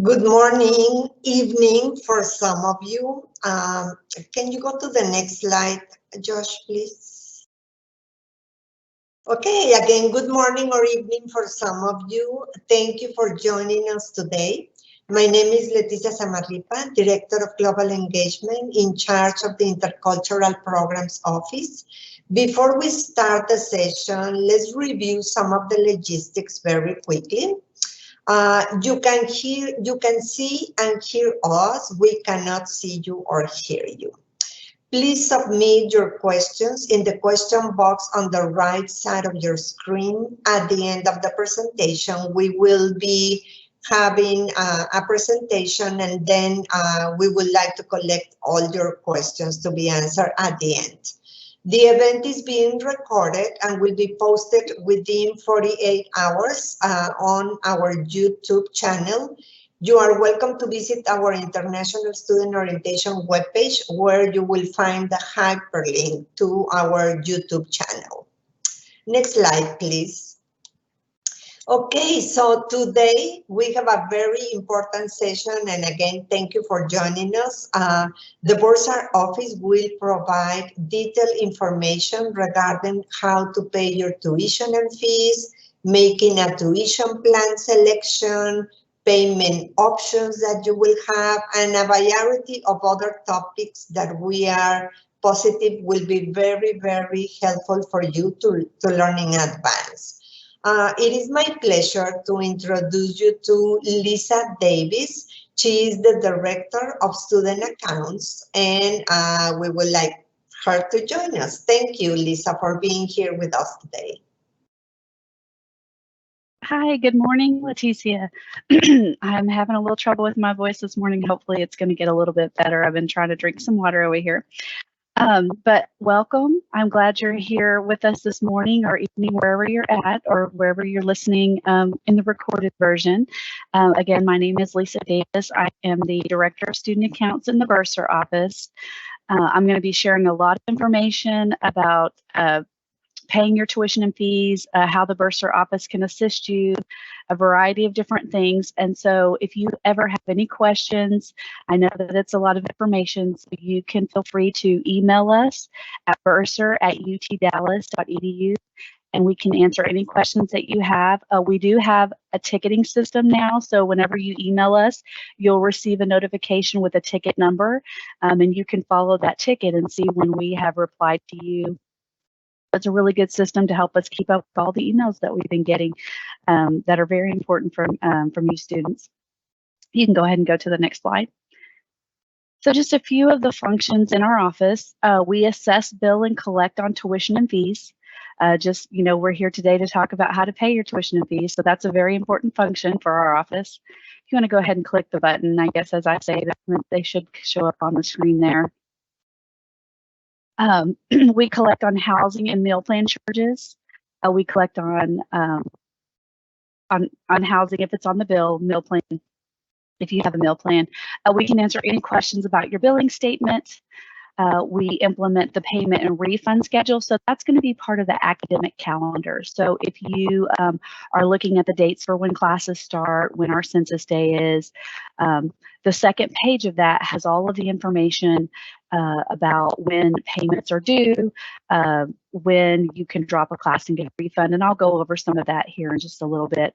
Good morning, evening for some of you. Can you go to the next slide, Josh, please? Okay, again, good morning or evening for some of you. Thank you for joining us today. My name is Leticia Samarripa, Director of Global Engagement in charge of the Intercultural Programs Office. Before we start the session, let's review some of the logistics very quickly. You can see and hear us. We cannot see you or hear you. Please submit your questions in the question box on the right side of your screen. At the end of the presentation, we will be having a presentation, and then we would like to collect all your questions to be answered at the end. The event is being recorded and will be posted within 48 hours on our YouTube channel. You are welcome to visit our International Student Orientation webpage, where you will find the hyperlink to our YouTube channel. Next slide, please. Okay, so today we have a very important session, and again, thank you for joining us. The Bursar office will provide detailed information regarding how to pay your tuition and fees, making a tuition plan selection, payment options that you will have, and a variety of other topics that we are positive will be very, very helpful for you to learn in advance. It is my pleasure to introduce you to Lisa Davis. She is the Director of Student Accounts, and we would like her to join us. Thank you, Lisa, for being here with us today. Hi, good morning, Leticia. I'm having a little trouble with my voice this morning. Hopefully it's going to get a little bit better. I've been trying to drink some water over here. But welcome. I'm glad you're here with us this morning or evening, wherever you're at or wherever you're listening in the recorded version. Again, my name is Lisa Davis. I am the Director of Student Accounts in the Bursar office. I'm going to be sharing a lot of information about paying your tuition and fees, how the Bursar office can assist you, a variety of different things. And so if you ever have any questions, I know that it's a lot of information, so you can feel free to email us at bursar@utdallas.edu, and we can answer any questions that you have. We do have a ticketing system now, so whenever you email us, you'll receive a notification with a ticket number, and you can follow that ticket and see when we have replied to you. It's a really good system to help us keep up with all the emails that we've been getting that are very important from you students. You can go ahead and go to the next slide. So just a few of the functions in our office. We assess, bill, and collect on tuition and fees. We're here today to talk about how to pay your tuition and fees. So that's a very important function for our office. If you want to go ahead and click the button, I guess as I say that, they should show up on the screen there. We collect on housing and meal plan charges. We collect on housing if it's on the bill, meal plan if you have a meal plan. We can answer any questions about your billing statement. We implement the payment and refund schedule. So that's going to be part of the academic calendar. So if you are looking at the dates for when classes start, when our census day is, the second page of that has all of the information about when payments are due, when you can drop a class and get a refund, and I'll go over some of that here in just a little bit.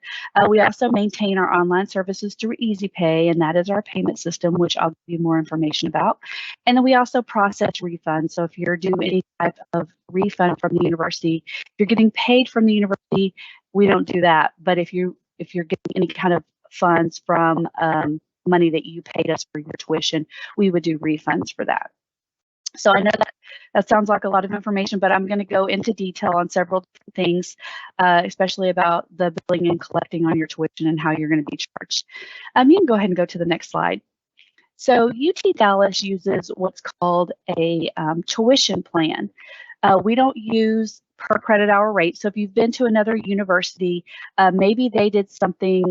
We also maintain our online services through EasyPay, and that is our payment system, which I'll give you more information about. And then we also process refunds. So if you're due any type of refund from the university, if you're getting paid from the university, we don't do that. But if you're getting any kind of funds from money that you paid us for your tuition, we would do refunds for that. So I know that sounds like a lot of information, but I'm going to go into detail on several different things, especially about the billing and collecting on your tuition and how you're going to be charged. You can go ahead and go to the next slide. So UT Dallas uses what's called a tuition plan. We don't use per credit hour rate. So if you've been to another university, maybe they did something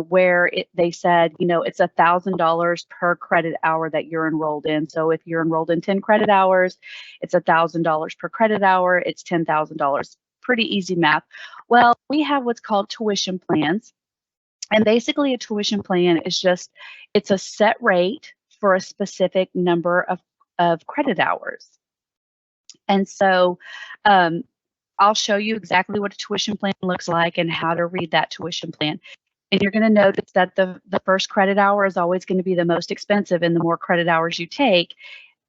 where they said, it's $1,000 per credit hour that you're enrolled in. So if you're enrolled in 10 credit hours, it's $1,000 per credit hour. It's $10,000. Pretty easy math. Well, we have what's called tuition plans. And basically a tuition plan is just, it's a set rate for a specific number of credit hours. And so I'll show you exactly what a tuition plan looks like and how to read that tuition plan. And you're going to notice that the first credit hour is always going to be the most expensive, and the more credit hours you take,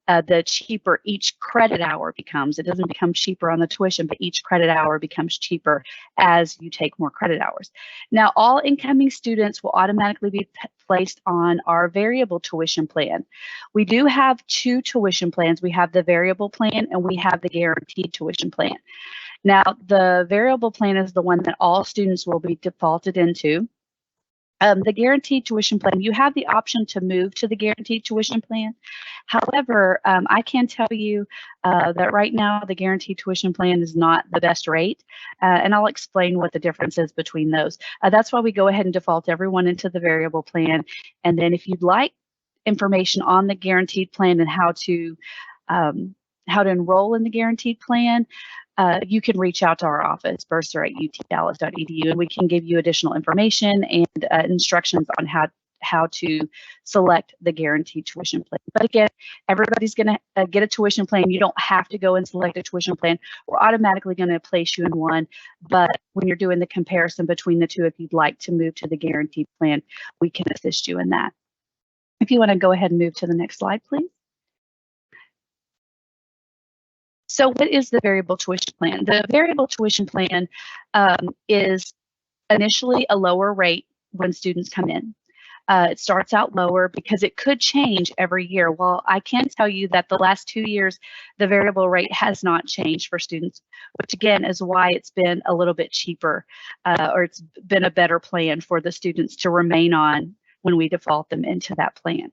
the cheaper each credit hour becomes. It doesn't become cheaper on the tuition, but each credit hour becomes cheaper as you take more credit hours. Now, all incoming students will automatically be placed on our variable tuition plan. We do have two tuition plans. We have the variable plan and we have the guaranteed tuition plan. Now, the variable plan is the one that all students will be defaulted into. The guaranteed tuition plan, you have the option to move to the guaranteed tuition plan. However, I can tell you that right now the guaranteed tuition plan is not the best rate, and I'll explain what the difference is between those. That's why we go ahead and default everyone into the variable plan. And then if you'd like information on the guaranteed plan and how to enroll in the guaranteed plan, you can reach out to our office, Bursar at utdallas.edu, and we can give you additional information and instructions on how to select the guaranteed tuition plan. But again, everybody's going to get a tuition plan. You don't have to go and select a tuition plan. We're automatically going to place you in one. But when you're doing the comparison between the two, if you'd like to move to the guaranteed plan, we can assist you in that. If you want to go ahead and move to the next slide, please. So what is the variable tuition plan? The variable tuition plan is initially a lower rate when students come in. It starts out lower because it could change every year. Well, I can tell you that the last 2 years, the variable rate has not changed for students, which again is why it's been a little bit cheaper, or it's been a better plan for the students to remain on when we default them into that plan.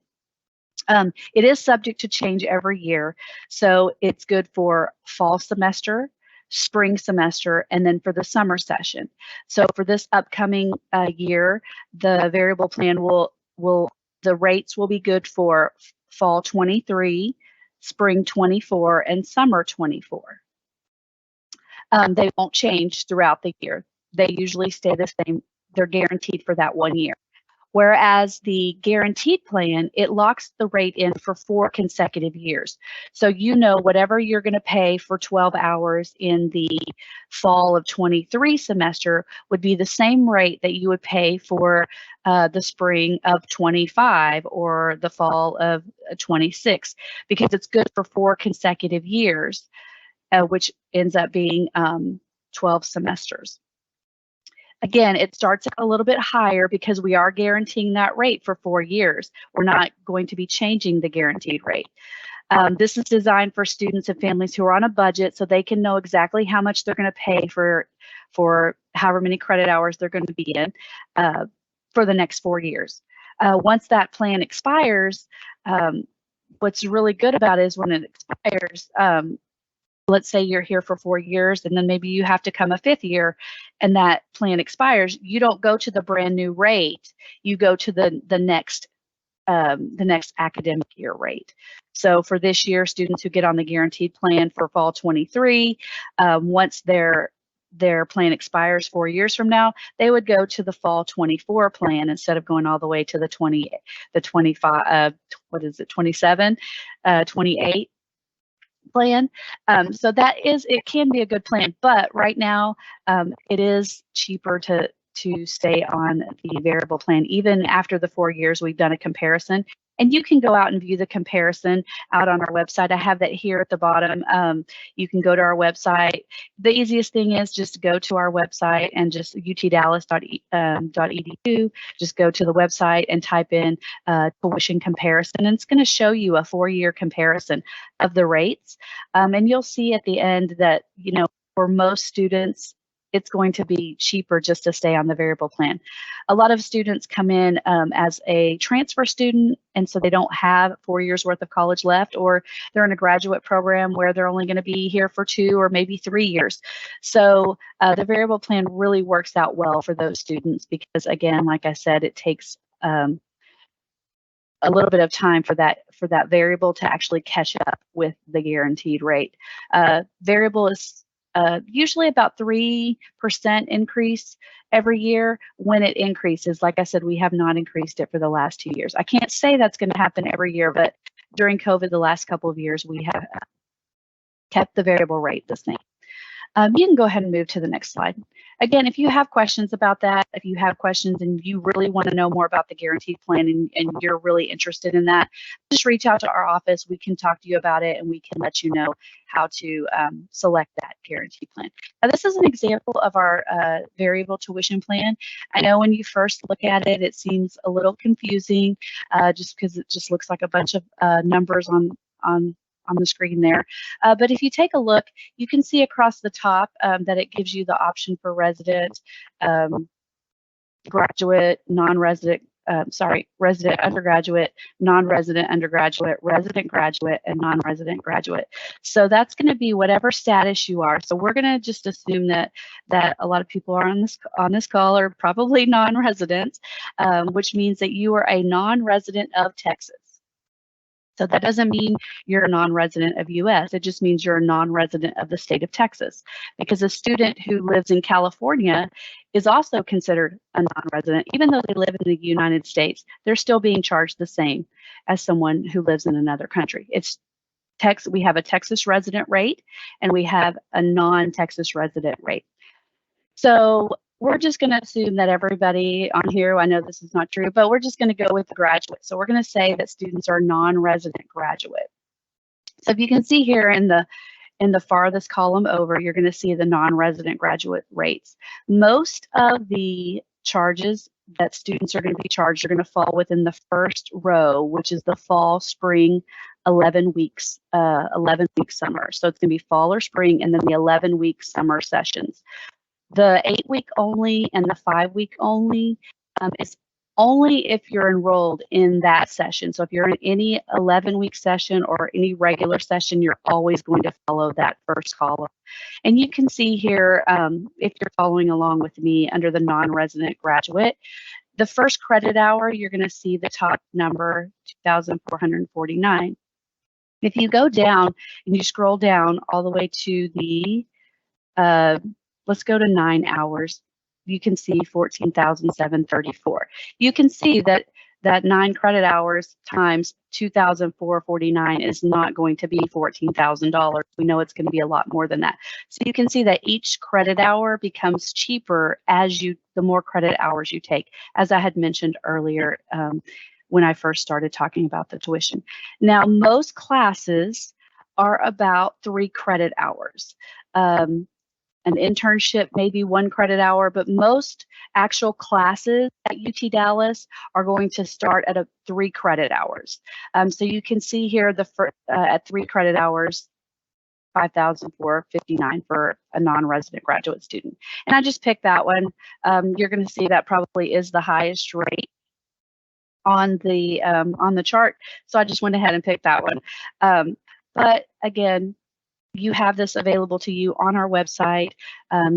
It is subject to change every year, so it's good for fall semester, spring semester, and then for the summer session. So for this upcoming year, the variable plan the rates will be good for fall 23, spring 24, and summer 24. They won't change throughout the year. They usually stay the same. They're guaranteed for that 1 year. Whereas the guaranteed plan, it locks the rate in for 4 consecutive years. So you know whatever you're going to pay for 12 hours in the fall of 23 semester would be the same rate that you would pay for the spring of 25 or the fall of 26, because it's good for 4 consecutive years, which ends up being 12 semesters. Again, it starts a little bit higher because we are guaranteeing that rate for 4 years. We're not going to be changing the guaranteed rate. This is designed for students and families who are on a budget, so they can know exactly how much they're going to pay for however many credit hours they're going to be in for the next 4 years. Once that plan expires, what's really good about it is when it expires, let's say you're here for 4 years and then maybe you have to come a 5th year and that plan expires, you don't go to the brand new rate, you go to the next academic year rate. So for this year, students who get on the guaranteed plan for fall 23, once their plan expires 4 years from now, they would go to the fall 24 plan instead of going all the way to the 25, 27, 28 plan. So it can be a good plan, but right now it is cheaper to stay on the variable plan. Even after the 4 years, we've done a comparison, and you can go out and view the comparison out on our website. I have that here at the bottom. You can go to our website. The easiest thing is just to go to our website and just utdallas.edu. Just go to the website and type in tuition comparison, and it's going to show you a 4-year comparison of the rates. And you'll see at the end that, for most students, it's going to be cheaper just to stay on the variable plan. A lot of students come in as a transfer student, and so they don't have 4 years worth of college left, or they're in a graduate program where they're only going to be here for 2 or maybe 3 years. So the variable plan really works out well for those students because, again, like I said, it takes a little bit of time for that variable to actually catch up with the guaranteed rate. Variable is usually about 3% increase every year. When it increases, like I said, we have not increased it for the last 2 years. I can't say that's going to happen every year, but during COVID, the last couple of years, we have kept the variable rate the same. You can go ahead and move to the next slide. Again, if you have questions about that, if you have questions and you really want to know more about the guaranteed plan and you're really interested in that, just reach out to our office. We can talk to you about it and we can let you know how to select that guaranteed plan. Now, this is an example of our variable tuition plan. I know when you first look at it, it seems a little confusing just because it just looks like a bunch of numbers on the screen there. But if you take a look, you can see across the top that it gives you the option for resident, graduate, non-resident, resident undergraduate, non-resident undergraduate, resident graduate, and non-resident graduate. So that's going to be whatever status you are. So we're going to just assume that a lot of people are on this call are probably non-residents, which means that you are a non-resident of Texas. So that doesn't mean you're a non-resident of US. It just means you're a non-resident of the state of Texas, because a student who lives in California is also considered a non-resident. Even though they live in the United States, they're still being charged the same as someone who lives in another country. We have a Texas resident rate and we have a non-Texas resident rate. So we're just going to assume that everybody on here, I know this is not true, but we're just going to go with the graduate. So we're going to say that students are non-resident graduate. So if you can see here in the farthest column over, you're going to see the non-resident graduate rates. Most of the charges that students are going to be charged are going to fall within the first row, which is the fall, spring, 11 weeks summer. So it's going to be fall or spring, and then the 11-week summer sessions. The 8-week only and the 5-week only is only if you're enrolled in that session. So if you're in any 11-week session or any regular session, you're always going to follow that first column. And you can see here, if you're following along with me under the non-resident graduate, the first credit hour, you're going to see the top number, 2,449. If you go down and you scroll down all the way to the let's go to 9 hours. You can see 14,734. You can see that 9 credit hours times 2,449 is not going to be $14,000. We know it's going to be a lot more than that. So you can see that each credit hour becomes cheaper the more credit hours you take, as I had mentioned earlier when I first started talking about the tuition. Now, most classes are about 3 credit hours. An internship may be 1 credit hour, but most actual classes at UT Dallas are going to start at 3 credit hours. So you can see here at 3 credit hours, 5,459 for a non-resident graduate student. And I just picked that one. You're going to see that probably is the highest rate on the chart. So I just went ahead and picked that one. But again, you have this available to you on our website.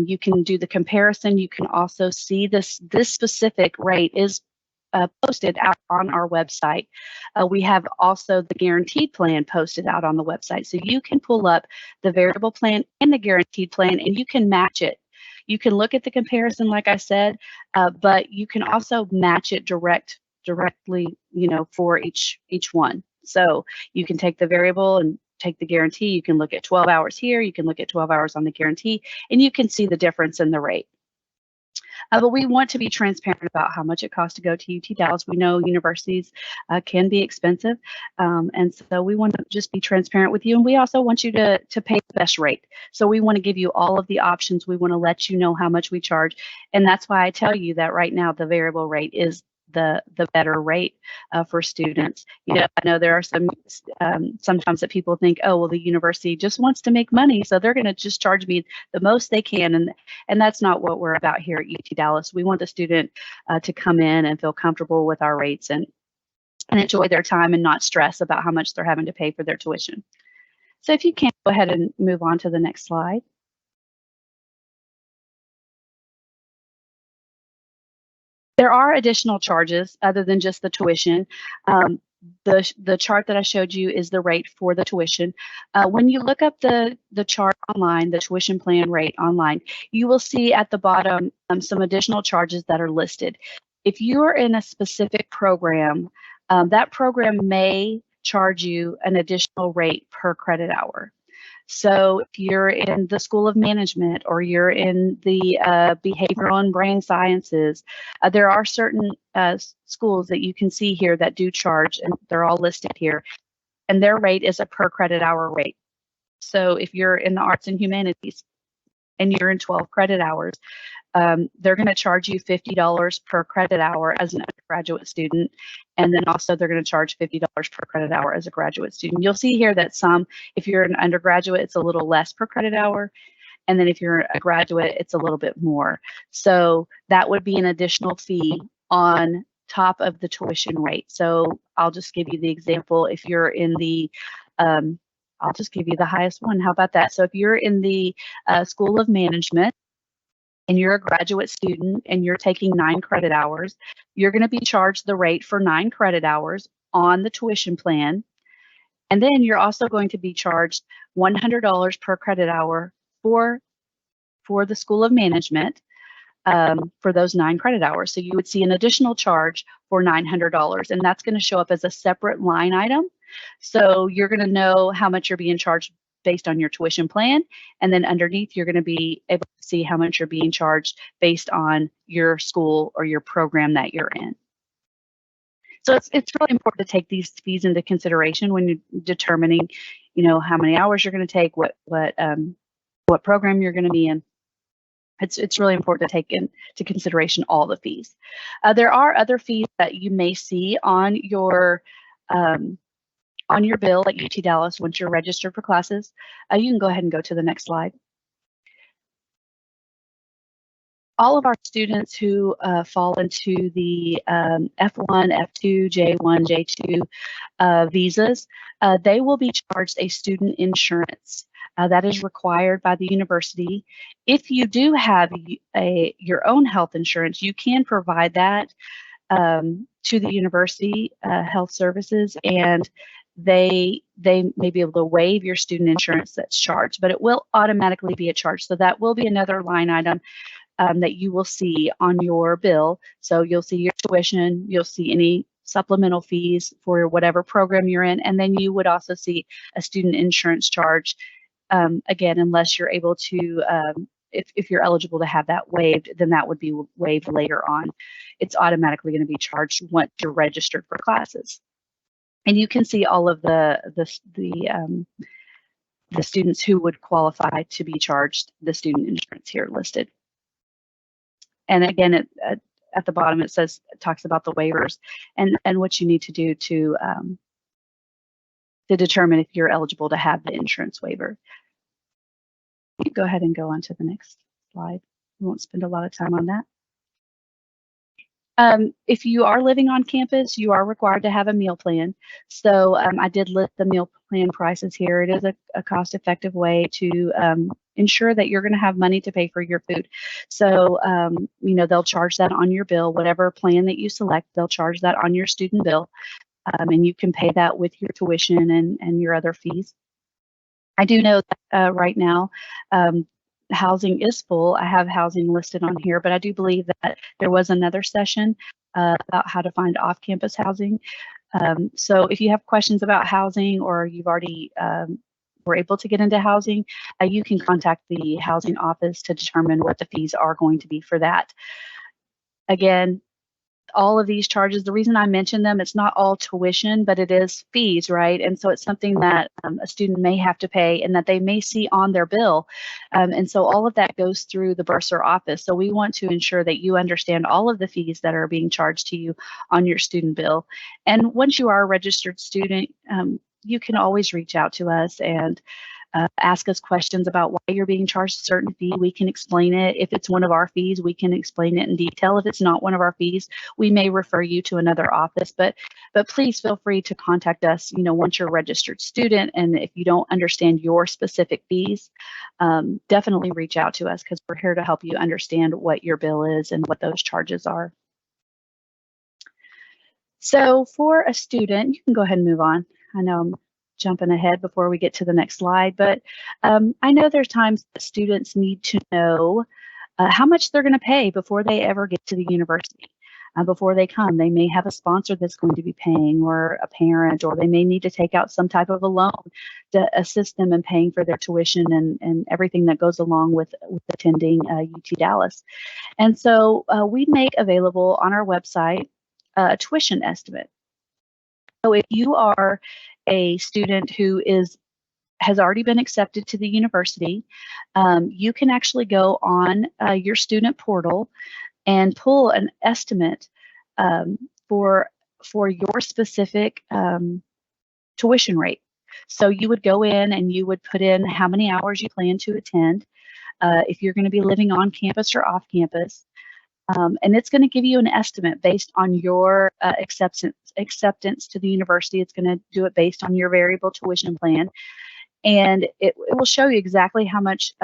You can do the comparison. You can also see this specific rate is posted out on our website. We have also the guaranteed plan posted out on the website. So you can pull up the variable plan and the guaranteed plan and you can match it. You can look at the comparison, like I said, but you can also match it directly, for each one. So you can take the variable and take the guarantee. You can look at 12 hours here. You can look at 12 hours on the guarantee, and you can see the difference in the rate. But we want to be transparent about how much it costs to go to UT Dallas. We know universities can be expensive, and so we want to just be transparent with you. And we also want you to pay the best rate. So we want to give you all of the options. We want to let you know how much we charge, and that's why I tell you that right now the variable rate is the better rate for students. I know there are sometimes that people think, oh, well, the university just wants to make money, so they're going to just charge me the most they can, and that's not what we're about here at UT Dallas. We want the student to come in and feel comfortable with our rates and enjoy their time and not stress about how much they're having to pay for their tuition. So if you can, go ahead and move on to the next slide. There are additional charges other than just the tuition. the chart that I showed you is the rate for the tuition. When you look up the chart online, the tuition plan rate online, you will see at the bottom some additional charges that are listed. If you are in a specific program, that program may charge you an additional rate per credit hour. So if you're in the School of Management or you're in the Behavioral and Brain Sciences, there are certain schools that you can see here that do charge, and they're all listed here, and their rate is a per credit hour rate. So if you're in the Arts and Humanities and you're in 12 credit hours, they're going to charge you $50 per credit hour as an undergraduate student. And then also they're going to charge $50 per credit hour as a graduate student. You'll see here that if you're an undergraduate, it's a little less per credit hour. And then if you're a graduate, it's a little bit more. So that would be an additional fee on top of the tuition rate. So I'll just give you the example. If you're in the I'll just give you the highest one. How about that? So if you're in the School of Management, and you're a graduate student and you're taking 9 credit hours, you're going to be charged the rate for 9 credit hours on the tuition plan. And then you're also going to be charged $100 per credit hour for the School of Management for those 9 credit hours. So you would see an additional charge for $900, and that's going to show up as a separate line item. So you're going to know how much you're being charged based on your tuition plan, and then underneath you're going to be able to see how much you're being charged based on your school or your program that you're in. So it's really important to take these fees into consideration when you're determining, how many hours you're going to take, what program you're going to be in. It's really important to take into consideration all the fees. There are other fees that you may see on your bill at UT Dallas once you're registered for classes. You can go ahead and go to the next slide. All of our students who fall into the F1, F2, J1, J2 visas, they will be charged a student insurance. That is required by the university. If you do have your own health insurance, you can provide that to the university health services, and they may be able to waive your student insurance that's charged, but it will automatically be a charge. So that will be another line item that you will see on your bill. So you'll see your tuition, you'll see any supplemental fees for whatever program you're in, and then you would also see a student insurance charge. Again, unless you're able to, if you're eligible to have that waived, then that would be waived later on. It's automatically going to be charged once you're registered for classes. And you can see all of the students who would qualify to be charged the student insurance here listed. And again, at the bottom it talks about the waivers and what you need to do to determine if you're eligible to have the insurance waiver. You can go ahead and go on to the next slide. We won't spend a lot of time on that. If you are living on campus, you are required to have a meal plan. So I did list the meal plan prices here. It is a cost-effective way to ensure that you're going to have money to pay for your food. So, they'll charge that on your bill. Whatever plan that you select, they'll charge that on your student bill. And you can pay that with your tuition and your other fees. I do know that right now, housing is full. I have housing listed on here, but I do believe that there was another session about how to find off-campus housing. So if you have questions about housing or you've already were able to get into housing, you can contact the housing office to determine what the fees are going to be for that. Again, all of these charges, the reason I mention them, it's not all tuition, but it is fees, right? And so it's something that a student may have to pay and that they may see on their bill. And so all of that goes through the Bursar office. So we want to ensure that you understand all of the fees that are being charged to you on your student bill. And once you are a registered student, you can always reach out to us and ask us questions about why you're being charged a certain fee. We can explain it. If it's one of our fees, we can explain it in detail. If it's not one of our fees, we may refer you to another office. But please feel free to contact us, once you're a registered student. And if you don't understand your specific fees, definitely reach out to us because we're here to help you understand what your bill is and what those charges are. So for a student, you can go ahead and move on. I know I'm jumping ahead before we get to the next slide, but I know there's times that students need to know how much they're going to pay before they ever get to the university. Before they come, they may have a sponsor that's going to be paying, or a parent, or they may need to take out some type of a loan to assist them in paying for their tuition and everything that goes along with attending UT Dallas. And so we make available on our website a tuition estimate. So if you are a student who has already been accepted to the university, you can actually go on your student portal and pull an estimate for your specific tuition rate. So you would go in and you would put in how many hours you plan to attend, if you're going to be living on campus or off campus, and it's going to give you an estimate based on your acceptance to the university. It's going to do it based on your variable tuition plan, and it will show you exactly how much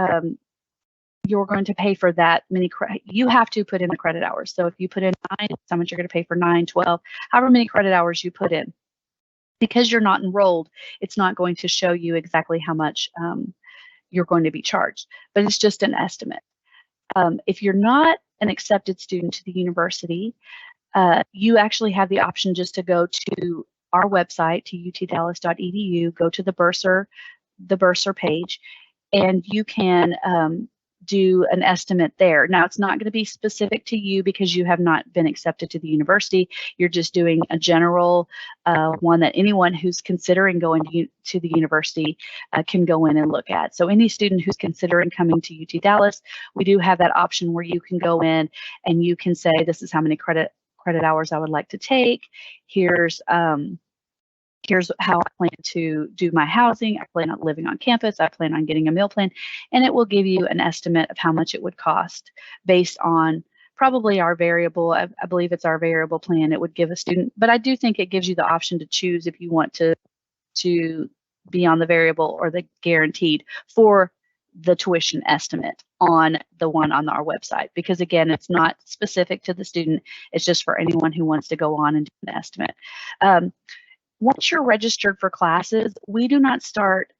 you're going to pay for that many credit. You have to put in the credit hours. So if you put in 9, it's how much you're going to pay for 9, 12, however many credit hours you put in. Because you're not enrolled, it's not going to show you exactly how much you're going to be charged, but it's just an estimate. If you're not an accepted student to the university, you actually have the option just to go to our website, to utdallas.edu, go to the Bursar page, and you can do an estimate there. Now, it's not going to be specific to you because you have not been accepted to the university. You're just doing a general one that anyone who's considering going to the university can go in and look at. So any student who's considering coming to UT Dallas, we do have that option where you can go in and you can say, this is how many credit hours I would like to take. Here's how I plan to do my housing. I plan on living on campus. I plan on getting a meal plan. And it will give you an estimate of how much it would cost based on probably our variable. I believe it's our variable plan. It would give a student, but I do think it gives you the option to choose if you want to be on the variable or the guaranteed for the tuition estimate on the one on our website. Because again, it's not specific to the student. It's just for anyone who wants to go on and do an estimate. Once you're registered for classes, we do not start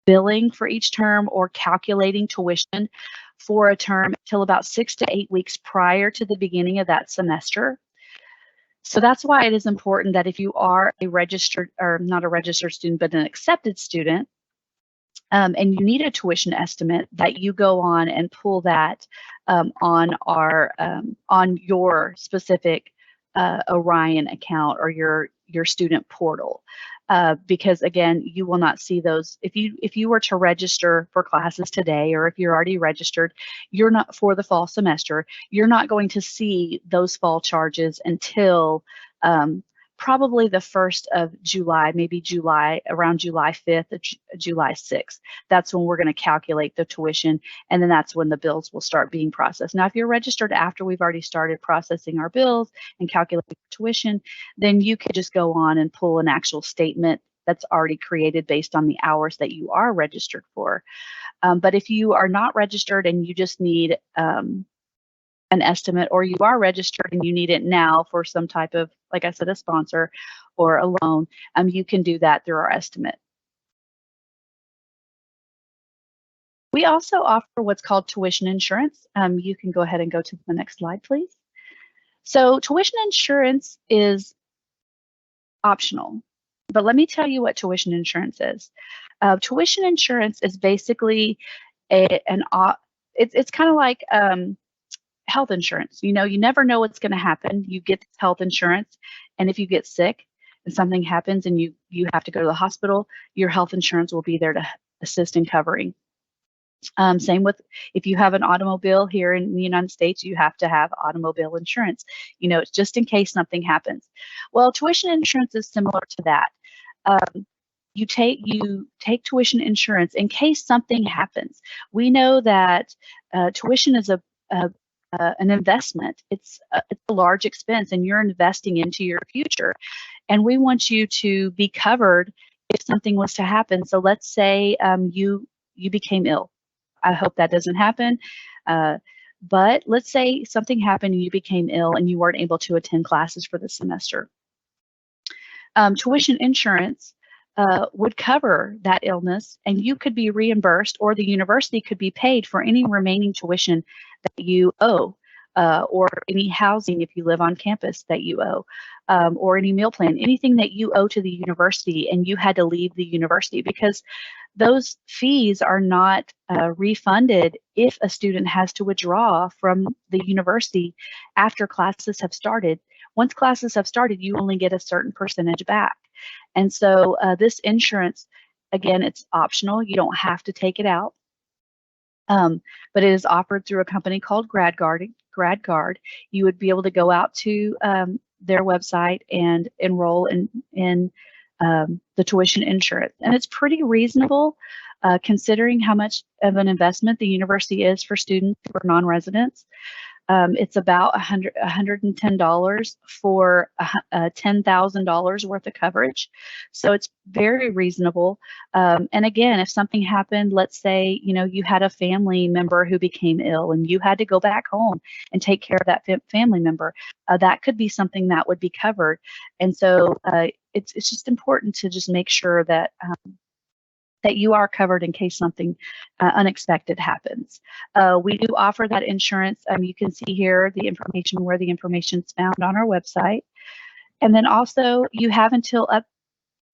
billing for each term or calculating tuition for a term until about 6 to 8 weeks prior to the beginning of that semester. So that's why it is important that if you are a registered, or not a registered student, but an accepted student, and you need a tuition estimate, that you go on and pull that on your specific Orion account or your student portal, because again, you will not see those if you were to register for classes today, or if you're already registered, you're not for the fall semester, you're not going to see those fall charges until probably the 1st of July, maybe around July 5th, or July 6th. That's when we're going to calculate the tuition, and then that's when the bills will start being processed. Now, if you're registered after we've already started processing our bills and calculating tuition, then you could just go on and pull an actual statement that's already created based on the hours that you are registered for. But if you are not registered and you just need an estimate, or you are registered and you need it now for some type of, like I said, a sponsor or a loan, you can do that through our estimate. We also offer what's called tuition insurance. You can go ahead and go to the next slide, please. So tuition insurance is optional, but let me tell you what tuition insurance is. Tuition insurance is basically it's kind of like health insurance. You never know what's going to happen. You get health insurance, and if you get sick and something happens and you have to go to the hospital, your health insurance will be there to assist in covering. Same with if you have an automobile here in the United States, you have to have automobile insurance. It's just in case something happens. Well, tuition insurance is similar to that. You take tuition insurance in case something happens. We know that tuition is an investment. It's a large expense, and you're investing into your future. And we want you to be covered if something was to happen. So let's say you became ill. I hope that doesn't happen. But let's say something happened and you became ill and you weren't able to attend classes for the semester. Tuition insurance would cover that illness, and you could be reimbursed, or the university could be paid for any remaining tuition that you owe, or any housing if you live on campus that you owe, or any meal plan, anything that you owe to the university and you had to leave the university, because those fees are not refunded if a student has to withdraw from the university after classes have started. Once classes have started, you only get a certain percentage back. And so this insurance, again, it's optional. You don't have to take it out. But it is offered through a company called GradGuard. You would be able to go out to their website and enroll in the tuition insurance. And it's pretty reasonable considering how much of an investment the university is for students who are non-residents. It's about $110 for $10,000 worth of coverage. So it's very reasonable. And again, if something happened, let's say, you had a family member who became ill and you had to go back home and take care of that family member, that could be something that would be covered. And so it's just important to just make sure that that you are covered in case something unexpected happens. We do offer that insurance. You can see here the information, where the information is found on our website. And then also you have until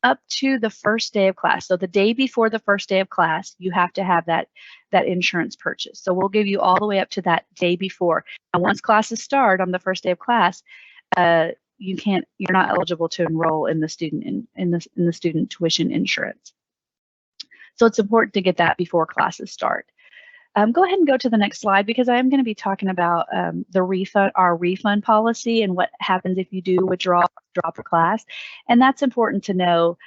up to the first day of class. So the day before the first day of class, you have to have that insurance purchase. So we'll give you all the way up to that day before. And once classes start on the first day of class, you're not eligible to enroll in the student in the student tuition insurance. So it's important to get that before classes start. Go ahead and go to the next slide, because I am going to be talking about our refund policy and what happens if you do withdraw for class. And that's important to know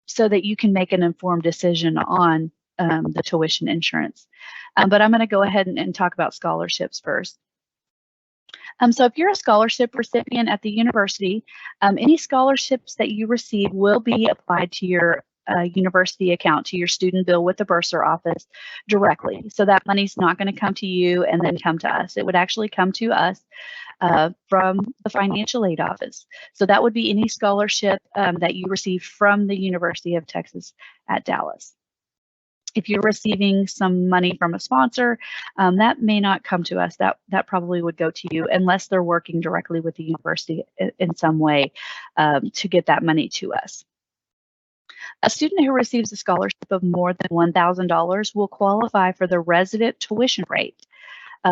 so that you can make an informed decision on the tuition insurance. But I'm going to go ahead and talk about scholarships first. So if you're a scholarship recipient at the university, any scholarships that you receive will be applied to your university account, to your student bill with the Bursar office directly. So that money's not going to come to you and then come to us. It would actually come to us from the financial aid office. So that would be any scholarship that you receive from the University of Texas at Dallas. If you're receiving some money from a sponsor, that may not come to us. That probably would go to you, unless they're working directly with the university in some way to get that money to us. A student who receives a scholarship of more than $1,000 will qualify for the resident tuition rate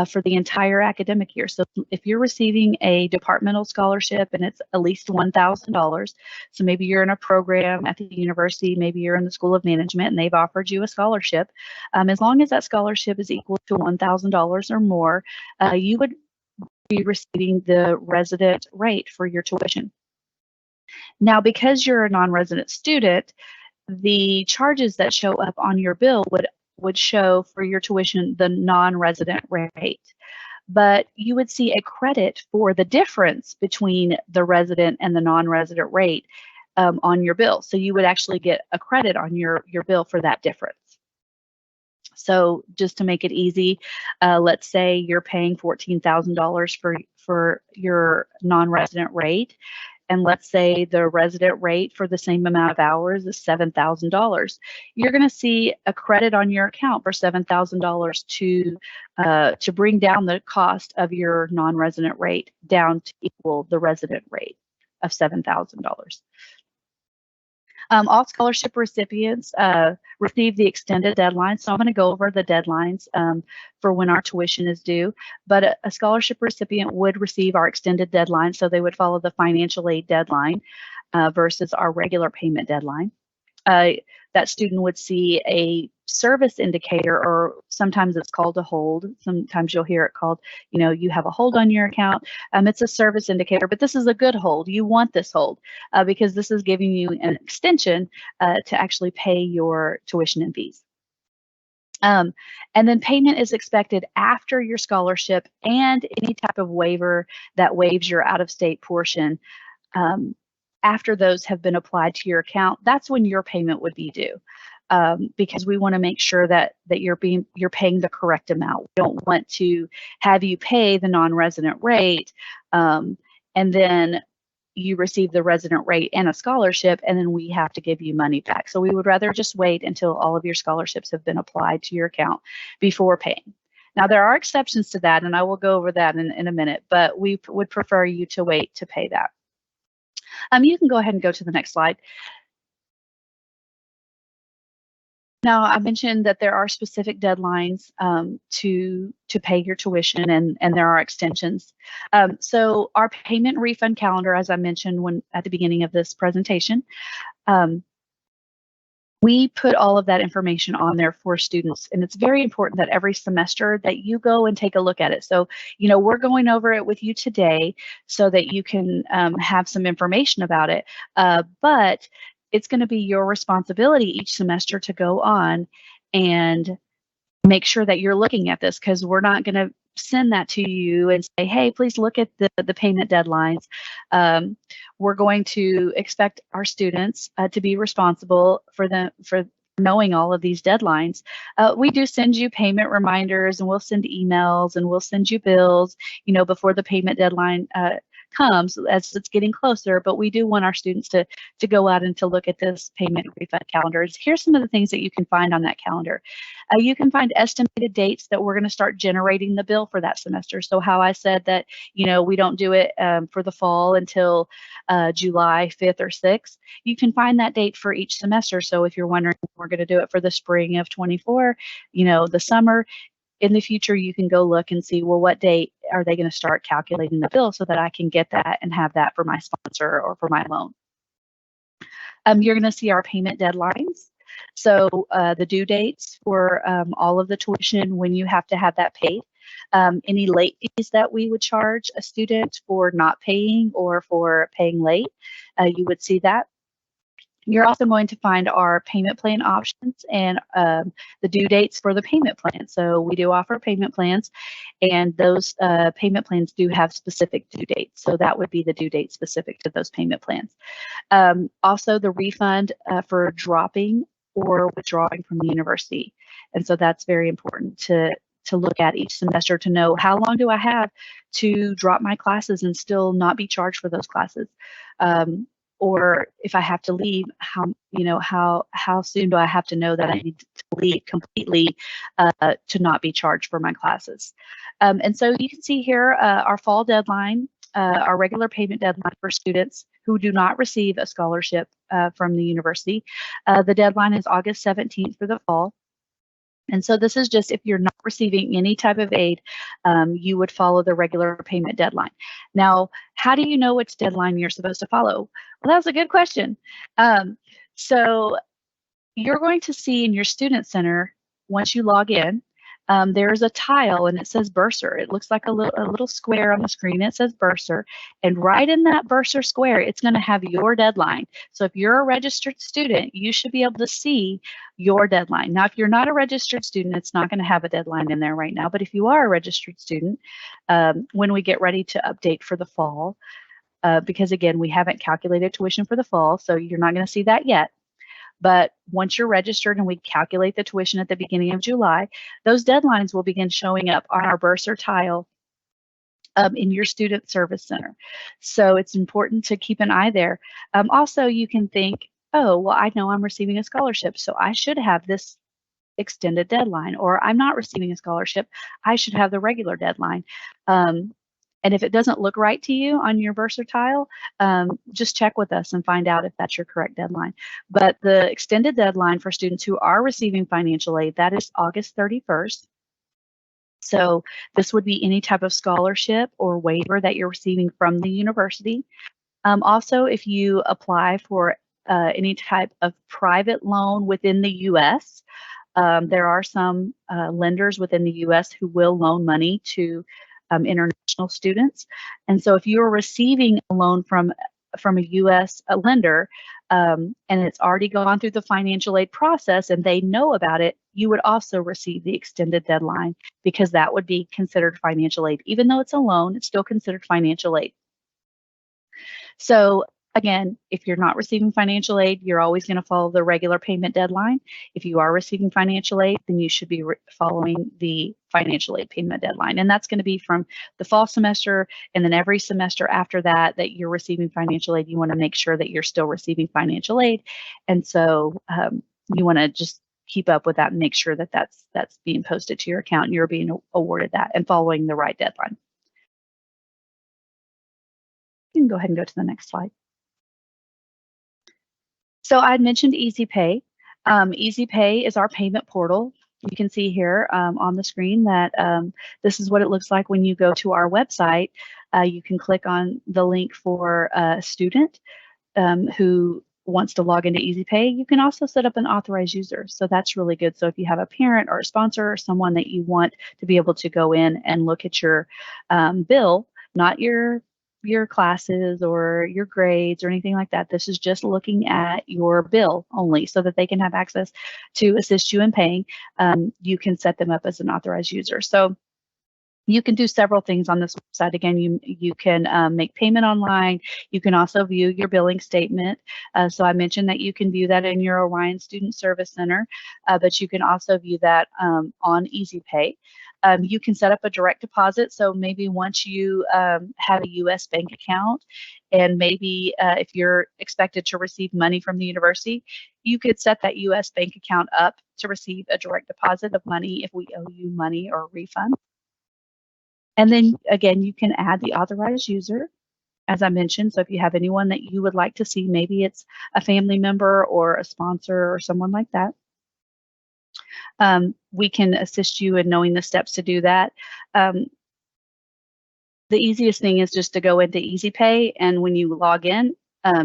for the entire academic year. So if you're receiving a departmental scholarship and it's at least $1,000, so maybe you're in a program at the university, maybe you're in the School of Management and they've offered you a scholarship, as long as that scholarship is equal to $1,000 or more, you would be receiving the resident rate for your tuition. Now, because you're a non-resident student, the charges that show up on your bill would show for your tuition the non-resident rate. But you would see a credit for the difference between the resident and the non-resident rate on your bill. So you would actually get a credit on your bill for that difference. So just to make it easy, let's say you're paying $14,000 for your non-resident rate. And let's say the resident rate for the same amount of hours is $7,000. You're going to see a credit on your account for $7,000 to bring down the cost of your non-resident rate down to equal the resident rate of $7,000. All scholarship recipients receive the extended deadline. So I'm going to go over the deadlines for when our tuition is due. But a scholarship recipient would receive our extended deadline. So they would follow the financial aid deadline versus our regular payment deadline. That student would see a service indicator, or sometimes it's called a hold. Sometimes you'll hear it called, you have a hold on your account. It's a service indicator, but this is a good hold. You want this hold because this is giving you an extension to actually pay your tuition and fees. And then payment is expected after your scholarship and any type of waiver that waives your out-of-state portion. After those have been applied to your account, that's when your payment would be due, because we want to make sure that you're paying the correct amount. We don't want to have you pay the non-resident rate and then you receive the resident rate and a scholarship, and then we have to give you money back. So we would rather just wait until all of your scholarships have been applied to your account before paying. Now, there are exceptions to that, and I will go over that in a minute, but we would prefer you to wait to pay that. You can go ahead and go to the next slide. Now, I mentioned that there are specific deadlines to pay your tuition, and there are extensions. So our payment refund calendar, as I mentioned at the beginning of this presentation, we put all of that information on there for students, and it's very important that every semester that you go and take a look at it. So, we're going over it with you today so that you can have some information about it, but it's going to be your responsibility each semester to go on and make sure that you're looking at this, because we're not going to send that to you and say, hey, please look at the payment deadlines. We're going to expect our students to be responsible for knowing all of these deadlines. We do send you payment reminders, and we'll send emails, and we'll send you bills, before the payment deadline comes as it's getting closer. But we do want our students to go out and to look at this payment refund calendars. Here's some of the things that you can find on that calendar. You can find estimated dates that we're going to start generating the bill for that semester. So how I said that, we don't do it for the fall until July 5th or 6th, you can find that date for each semester. So if you're wondering if we're going to do it for the spring of 24, the summer, in the future, you can go look and see, well, what date are they going to start calculating the bill so that I can get that and have that for my sponsor or for my loan. You're going to see our payment deadlines. So the due dates for all of the tuition when you have to have that paid. Any late fees that we would charge a student for not paying or for paying late, you would see that. You're also going to find our payment plan options and the due dates for the payment plan. So we do offer payment plans, and those payment plans do have specific due dates. So that would be the due date specific to those payment plans. Also, the refund for dropping or withdrawing from the university. And so that's very important to look at each semester to know, how long do I have to drop my classes and still not be charged for those classes? Or if I have to leave, how soon do I have to know that I need to leave completely to not be charged for my classes? And so you can see here our fall deadline, our regular payment deadline for students who do not receive a scholarship from the university. The deadline is August 17th for the fall. And so this is just if you're not receiving any type of aid, you would follow the regular payment deadline. Now, how do you know which deadline you're supposed to follow? Well, that's a good question. So you're going to see in your student center, once you log in, there's a tile and it says Bursar. It looks like a little square on the screen. It says Bursar. And right in that Bursar square, it's going to have your deadline. So if you're a registered student, you should be able to see your deadline. Now, if you're not a registered student, it's not going to have a deadline in there right now. But if you are a registered student, when we get ready to update for the fall, because again, we haven't calculated tuition for the fall, so you're not going to see that yet. But once you're registered and we calculate the tuition at the beginning of July, those deadlines will begin showing up on our Bursar tile in your student service center. So it's important to keep an eye there. Also, you can think, oh, well, I know I'm receiving a scholarship, so I should have this extended deadline, or I'm not receiving a scholarship, I should have the regular deadline. And if it doesn't look right to you on your Bursar tile, just check with us and find out if that's your correct deadline. But the extended deadline for students who are receiving financial aid, that is August 31st. So this would be any type of scholarship or waiver that you're receiving from the university. Also, if you apply for any type of private loan within the U.S., there are some lenders within the U.S. who will loan money to international students. And so if you're receiving a loan from a U.S. lender and it's already gone through the financial aid process and they know about it, you would also receive the extended deadline, because that would be considered financial aid. Even though it's a loan, it's still considered financial aid. So Again, if you're not receiving financial aid, you're always going to follow the regular payment deadline. If you are receiving financial aid, then you should be following the financial aid payment deadline. And that's going to be from the fall semester, and then every semester after that, that you're receiving financial aid, you want to make sure that you're still receiving financial aid. And so you want to just keep up with that and make sure that that's being posted to your account and you're being awarded that and following the right deadline. You can go ahead and go to the next slide. So I mentioned Easy Pay. Easy Pay is our payment portal. You can see here on the screen that this is what it looks like when you go to our website. You can click on the link for a student who wants to log into Easy Pay. You can also set up an authorized user. So that's really good. So if you have a parent or a sponsor or someone that you want to be able to go in and look at your bill, not your classes or your grades or anything like that. This is just looking at your bill only so that they can have access to assist you in paying. You can set them up as an authorized user. So you can do several things on this website. Again, you can make payment online. You can also view your billing statement. So I mentioned that you can view that in your Orion Student Service Center, but you can also view that on Easy Pay. You can set up a direct deposit. So maybe once you have a U.S. bank account, and maybe if you're expected to receive money from the university, you could set that U.S. bank account up to receive a direct deposit of money if we owe you money or a refund. And then again, you can add the authorized user, as I mentioned. So if you have anyone that you would like to see, maybe it's a family member or a sponsor or someone like that, we can assist you in knowing the steps to do that. The easiest thing is just to go into Easy Pay, and when you log in,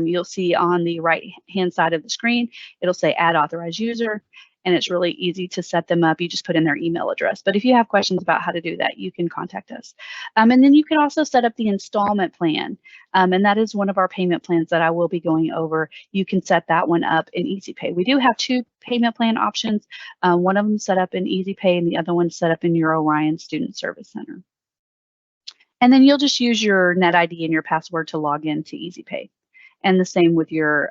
you'll see on the right-hand side of the screen, it'll say Add Authorized User, and it's really easy to set them up. You just put in their email address. But if you have questions about how to do that, you can contact us. And then you can also set up the installment plan, and that is one of our payment plans that I will be going over. You can set that one up in Easy Pay. We do have two payment plan options. One of them set up in Easy Pay, and the other one set up in your Orion Student Service Center. And then you'll just use your net ID and your password to log into Easy Pay. And the same with your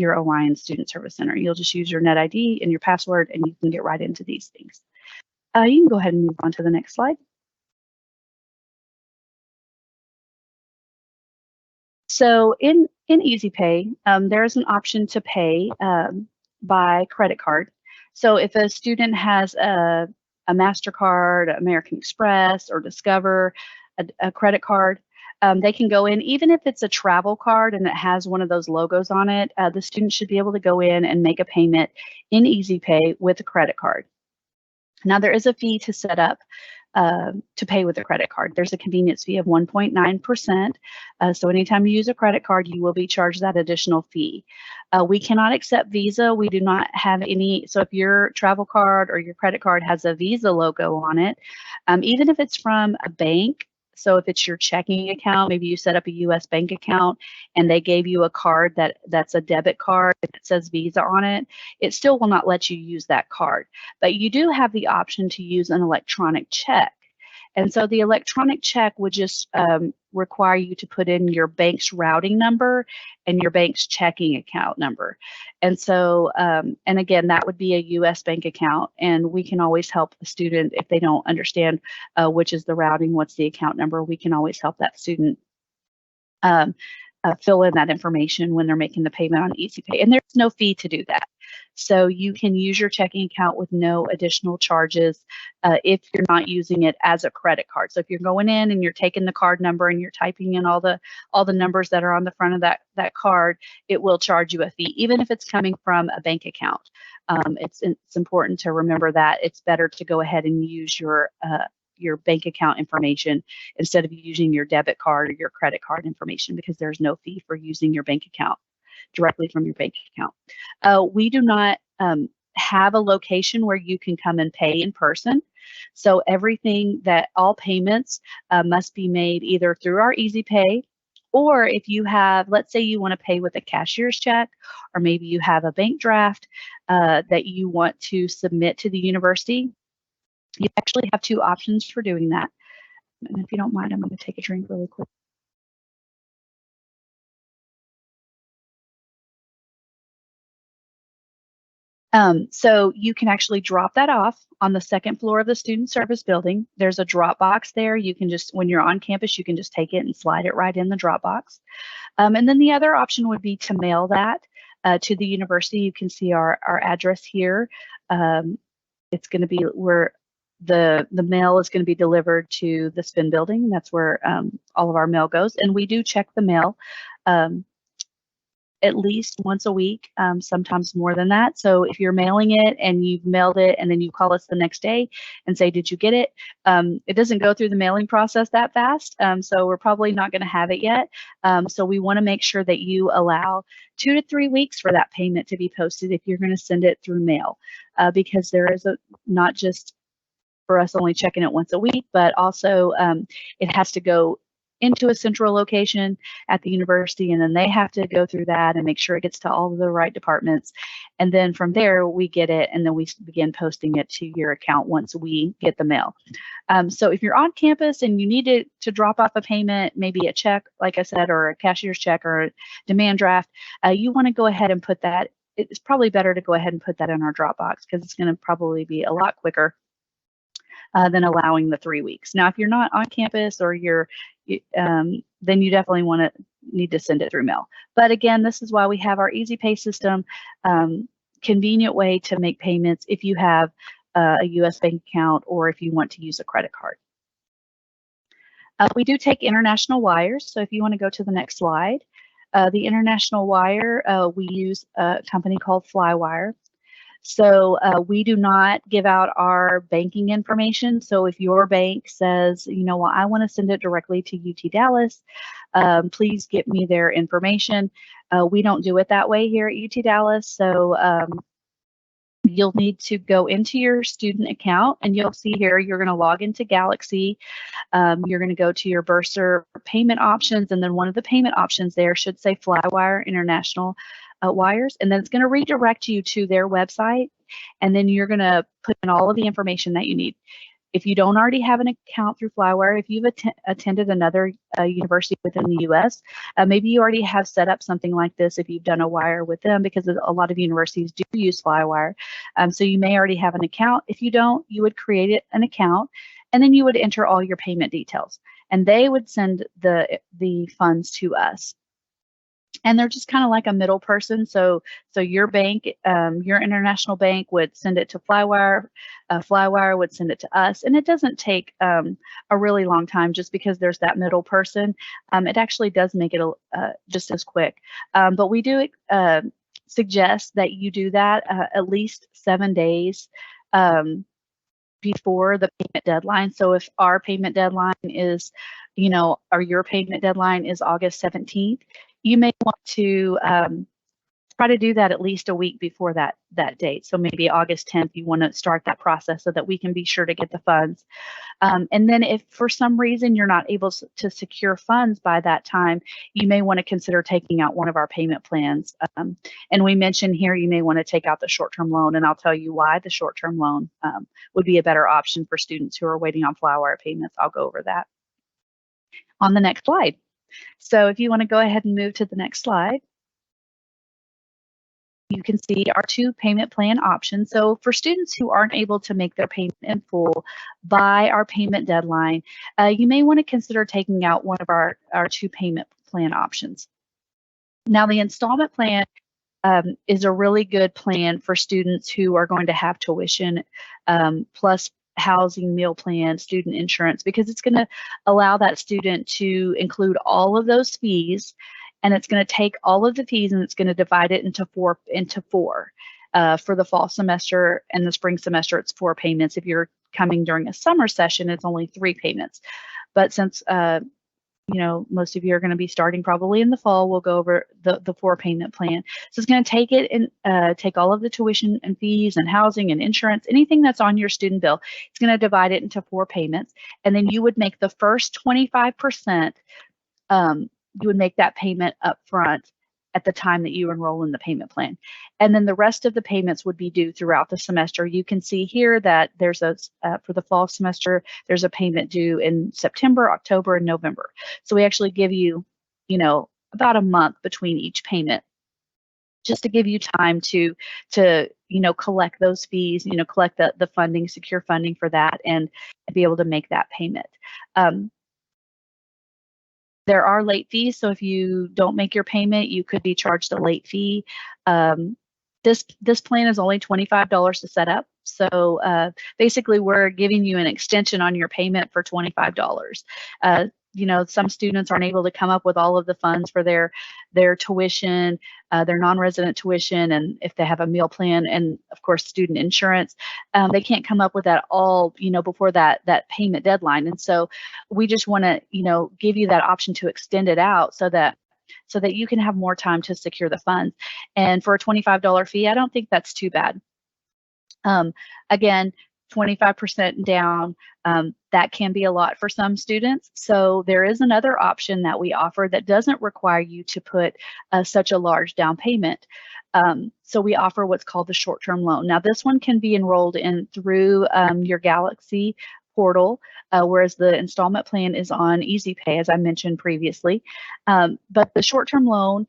Orion Student Service Center. You'll just use your net ID and your password, and you can get right into these things. You can go ahead and move on to the next slide. So in Easy Pay, there's an option to pay by credit card. So if a student has a MasterCard, American Express, or Discover, a credit card, they can go in, even if it's a travel card and it has one of those logos on it, the student should be able to go in and make a payment in Easy Pay with a credit card. Now, there is a fee to set up to pay with a credit card. There's a convenience fee of 1.9%. So anytime you use a credit card, you will be charged that additional fee. We cannot accept Visa. We do not have any. So if your travel card or your credit card has a Visa logo on it, even if it's from a bank, so if it's your checking account, maybe you set up a U.S. bank account and they gave you a card that's a debit card that says Visa on it, it still will not let you use that card. But you do have the option to use an electronic check. And so the electronic check would just require you to put in your bank's routing number and your bank's checking account number. And so, and again, that would be a U.S. bank account. And we can always help a student if they don't understand which is the routing, what's the account number. We can always help that student fill in that information when they're making the payment on Easy Pay. And there's no fee to do that. So you can use your checking account with no additional charges if you're not using it as a credit card. So if you're going in and you're taking the card number and you're typing in all the numbers that are on the front of that card, it will charge you a fee, even if it's coming from a bank account. It's important to remember that it's better to go ahead and use your bank account information instead of using your debit card or your credit card information, because there's no fee for using your bank account directly from your bank account. We do not have a location where you can come and pay in person. So all payments must be made either through our Easy Pay, or if you have, let's say you want to pay with a cashier's check, or maybe you have a bank draft that you want to submit to the university. You actually have two options for doing that. And if you don't mind, I'm going to take a drink really quick. So you can actually drop that off on the second floor of the student service building. There's a drop box there. You can just, when you're on campus, you can just take it and slide it right in the drop box. And then the other option would be to mail that to the university. You can see our address here. It's going to be where the mail is going to be delivered to the spin building. That's where all of our mail goes. And we do check the mail at least once a week, sometimes more than that. So if you're mailing it and you've mailed it and then you call us the next day and say, did you get it? It doesn't go through the mailing process that fast. So we're probably not going to have it yet. So we want to make sure that you allow 2 to 3 weeks for that payment to be posted if you're going to send it through mail, because there is not just for us only checking it once a week, but also it has to go into a central location at the university, and then they have to go through that and make sure it gets to all of the right departments. And then from there, we get it, and then we begin posting it to your account once we get the mail. So if you're on campus and you need to drop off a payment, maybe a check, like I said, or a cashier's check or a demand draft, you want to go ahead and put that. It's probably better to go ahead and put that in our Dropbox because it's going to probably be a lot quicker than allowing the 3 weeks. Now, if you're not on campus or then you definitely need to send it through mail. But again, this is why we have our Easy Pay system, convenient way to make payments if you have a U.S. bank account or if you want to use a credit card. We do take international wires, so if you want to go to the next slide. The international wire, we use a company called Flywire. So we do not give out our banking information. So if your bank says, well, I want to send it directly to UT Dallas, please get me their information. We don't do it that way here at UT Dallas. So you'll need to go into your student account, and you'll see here you're going to log into Galaxy. You're going to go to your Bursar payment options, and then one of the payment options there should say Flywire International Wires, and then it's going to redirect you to their website, and then you're going to put in all of the information that you need. If you don't already have an account through Flywire, if you've attended another university within the U.S., maybe you already have set up something like this if you've done a wire with them, because a lot of universities do use Flywire. So you may already have an account. If you don't, you would create an account, and then you would enter all your payment details, and they would send the funds to us. And they're just kind of like a middle person. So your bank, your international bank would send it to Flywire. Flywire would send it to us. And it doesn't take a really long time just because there's that middle person. It actually does make it just as quick. But we do suggest that you do that at least 7 days before the payment deadline. So if our payment deadline is, or your payment deadline is August 17th, you may want to try to do that at least a week before that date. So maybe August 10th, you want to start that process so that we can be sure to get the funds. And then if for some reason you're not able to secure funds by that time, you may want to consider taking out one of our payment plans. And we mentioned here you may want to take out the short-term loan, and I'll tell you why the short-term loan would be a better option for students who are waiting on Flywire payments. I'll go over that on the next slide. So if you want to go ahead and move to the next slide, you can see our 2 payment plan options. So for students who aren't able to make their payment in full by our payment deadline, you may want to consider taking out one of our 2 payment plan options. Now, the installment plan is a really good plan for students who are going to have tuition plus housing, meal plan, student insurance, because it's going to allow that student to include all of those fees, and it's going to take all of the fees and it's going to divide it into four. For the fall semester and the spring semester, it's 4 payments. If you're coming during a summer session, it's only 3 payments. But since most of you are going to be starting probably in the fall, we'll go over the 4 payment plan. So it's going to take it and take all of the tuition and fees and housing and insurance, anything that's on your student bill. It's going to divide it into 4 payments, and then you would make the first 25%. You would make that payment up front at the time that you enroll in the payment plan. And then the rest of the payments would be due throughout the semester. You can see here that there's for the fall semester, there's a payment due in September, October, and November. So we actually give you, about a month between each payment. just to give you time to collect those fees, collect the funding, secure funding for that, and be able to make that payment. There are late fees, so if you don't make your payment, you could be charged a late fee. This plan is only $25 to set up. So basically, we're giving you an extension on your payment for $25. Some students aren't able to come up with all of the funds for their tuition, their non-resident tuition, and if they have a meal plan, and of course student insurance, they can't come up with that all before that payment deadline. And so we just want to give you that option to extend it out so that you can have more time to secure the funds. And for a $25 fee, I don't think that's too bad. Again, 25% down, that can be a lot for some students. So there is another option that we offer that doesn't require you to put such a large down payment. So we offer what's called the short-term loan. Now this one can be enrolled in through your Galaxy portal, whereas the installment plan is on Easy Pay, as I mentioned previously. But the short-term loan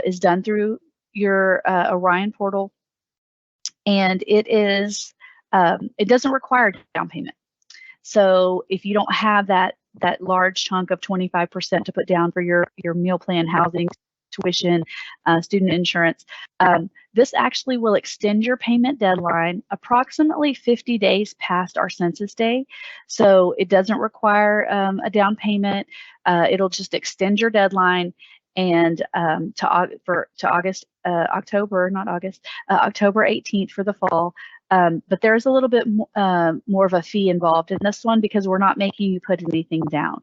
is done through your Orion portal, and it doesn't require down payment. So if you don't have that large chunk of 25% to put down for your meal plan, housing, tuition, student insurance, this actually will extend your payment deadline approximately 50 days past our census day. So it doesn't require a down payment. It'll just extend your deadline, and October 18th for the fall. But there's a little bit more of a fee involved in this one because we're not making you put anything down.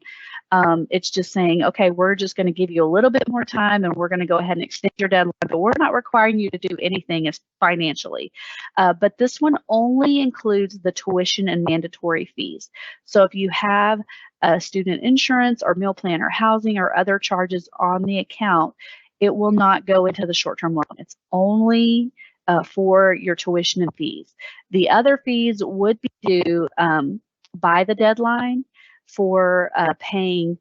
It's just saying, okay, we're just going to give you a little bit more time, and we're going to go ahead and extend your deadline, but we're not requiring you to do anything as financially. But this one only includes the tuition and mandatory fees. So if you have student insurance or meal plan or housing or other charges on the account, it will not go into the short-term loan. It's only for your tuition and fees. The other fees would be due by the deadline for paying,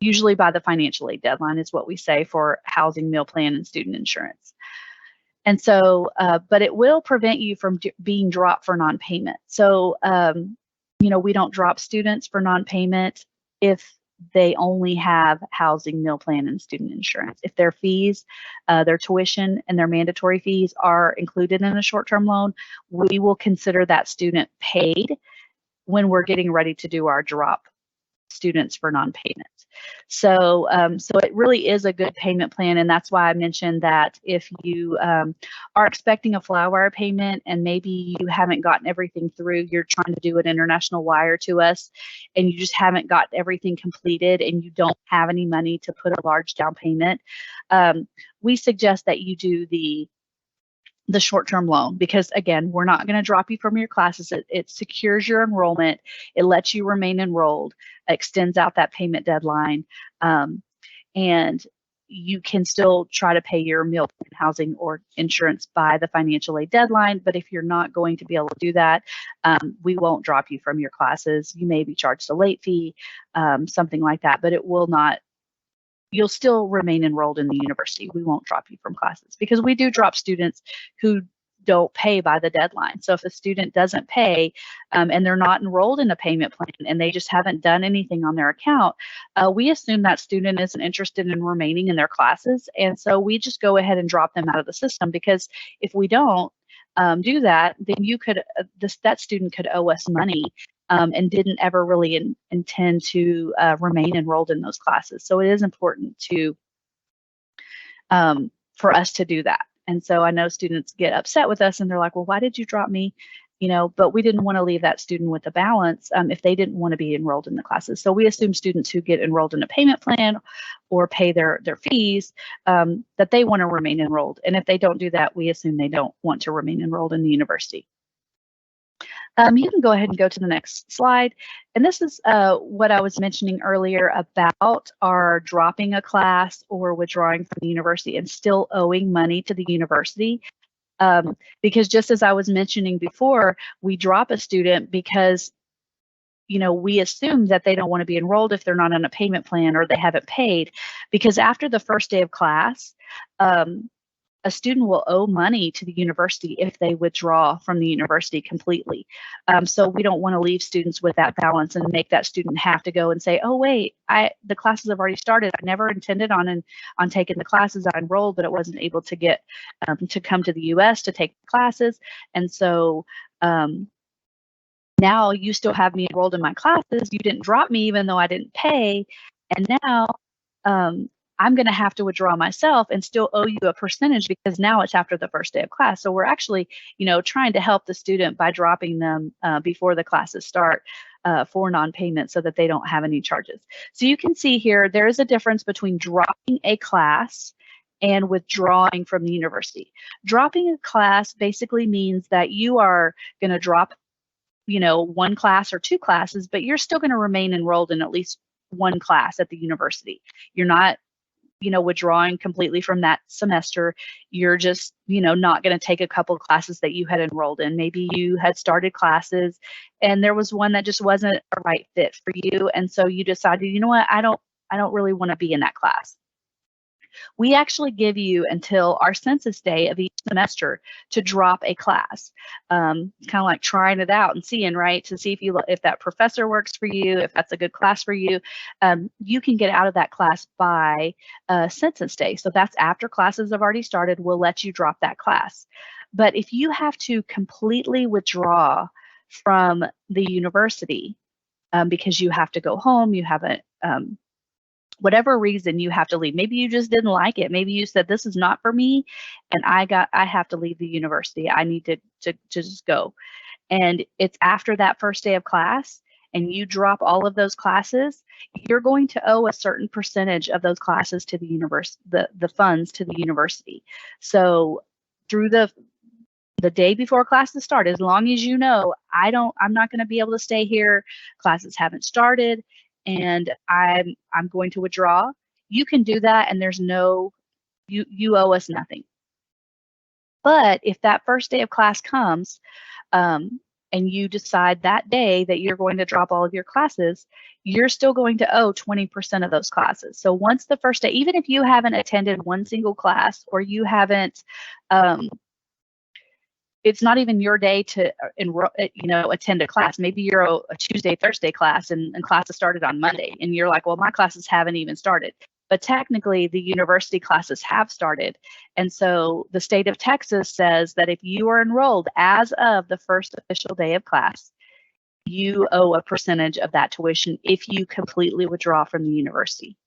usually by the financial aid deadline is what we say for housing, meal plan, and student insurance. And so, but it will prevent you from being dropped for non-payment. So, we don't drop students for non-payment if they only have housing, meal plan, and student insurance. If their fees, their tuition, and their mandatory fees are included in a short-term loan, we will consider that student paid when we're getting ready to do our drop students for non-payment. So it really is a good payment plan, and that's why I mentioned that if you are expecting a Flywire payment and maybe you haven't gotten everything through, you're trying to do an international wire to us, and you just haven't got everything completed and you don't have any money to put a large down payment, we suggest that you do the short-term loan, because again, we're not going to drop you from your classes. It secures your enrollment. It lets you remain enrolled, extends out that payment deadline, and you can still try to pay your meal plan, housing, or insurance by the financial aid deadline. But if you're not going to be able to do that, we won't drop you from your classes. You may be charged a late fee, something like that, but it will not. You'll still remain enrolled in the university. We won't drop you from classes, because we do drop students who don't pay by the deadline. So if a student doesn't pay and they're not enrolled in a payment plan and they just haven't done anything on their account, we assume that student isn't interested in remaining in their classes. And so we just go ahead and drop them out of the system, because if we don't do that, then that student could owe us money and didn't ever really intend to remain enrolled in those classes. So it is important for us to do that. And so I know students get upset with us and they're like, well, why did you drop me? But we didn't want to leave that student with a balance if they didn't want to be enrolled in the classes. So we assume students who get enrolled in a payment plan or pay their fees, that they want to remain enrolled. And if they don't do that, we assume they don't want to remain enrolled in the university. You can go ahead and go to the next slide. And this is what I was mentioning earlier about our dropping a class or withdrawing from the university and still owing money to the university. Because just as I was mentioning before, we drop a student because we assume that they don't want to be enrolled if they're not on a payment plan or they haven't paid, because after the first day of class, a student will owe money to the university if they withdraw from the university completely. So we don't want to leave students with that balance and make that student have to go and say, oh, wait, the classes have already started. I never intended on taking the classes. I enrolled, but it wasn't able to get to come to the U.S. to take classes. And so now you still have me enrolled in my classes. You didn't drop me even though I didn't pay. And now I'm going to have to withdraw myself and still owe you a percentage because now it's after the first day of class. So we're actually, trying to help the student by dropping them before the classes start for non-payment so that they don't have any charges. So you can see here, there is a difference between dropping a class and withdrawing from the university. Dropping a class basically means that you are going to drop, one class or two classes, but you're still going to remain enrolled in at least one class at the university. You're not withdrawing completely from that semester. You're just, not going to take a couple of classes that you had enrolled in. Maybe you had started classes and there was one that just wasn't a right fit for you. And so you decided, you know what, I don't really want to be in that class. We actually give you until our census day of each semester to drop a class. Kind of like trying it out and seeing, right, to see if that professor works for you, if that's a good class for you. You can get out of that class by census day. So that's after classes have already started. We'll let you drop that class. But if you have to completely withdraw from the university because you have to go home, you haven't whatever reason you have to leave. Maybe you just didn't like it. Maybe you said, this is not for me and I have to leave the university. I need to just go. And it's after that first day of class and you drop all of those classes, you're going to owe a certain percentage of those classes to the university, the funds to the university. So through the day before classes start, as long as I'm not going to be able to stay here, classes haven't started, and I'm going to withdraw, you can do that and there's you owe us nothing. But if that first day of class comes and you decide that day that you're going to drop all of your classes, you're still going to owe 20% of those classes. So once the first day, even if you haven't attended one single class or you haven't it's not even your day to attend a class. Maybe you're a Tuesday, Thursday class and classes started on Monday. And you're like, well, my classes haven't even started. But technically, the university classes have started. And so the state of Texas says that if you are enrolled as of the first official day of class, you owe a percentage of that tuition if you completely withdraw from the university.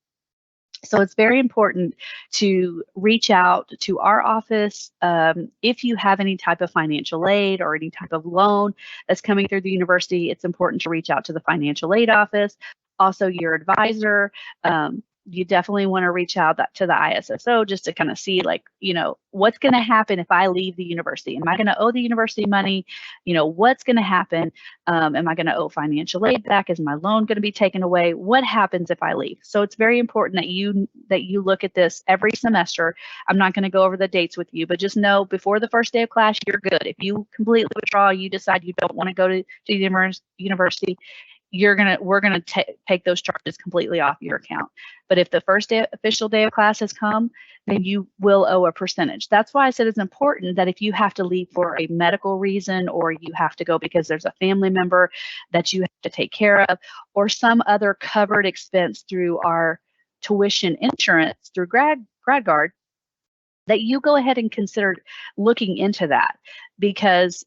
So it's very important to reach out to our office if you have any type of financial aid or any type of loan that's coming through the university. It's important to reach out to the financial aid office, also your advisor. You definitely want to reach out to the ISSO just to kind of see, what's going to happen if I leave the university? Am I going to owe the university money? What's going to happen? Am I going to owe financial aid back? Is my loan going to be taken away? What happens if I leave? So it's very important that you look at this every semester. I'm not going to go over the dates with you, but just know before the first day of class, you're good. If you completely withdraw, you decide you don't want to go to the university, we're gonna take those charges completely off your account. But if the first official day of class has come, then you will owe a percentage. That's why I said it's important that if you have to leave for a medical reason, or you have to go because there's a family member that you have to take care of, or some other covered expense through our tuition insurance through GradGuard, that you go ahead and consider looking into that, because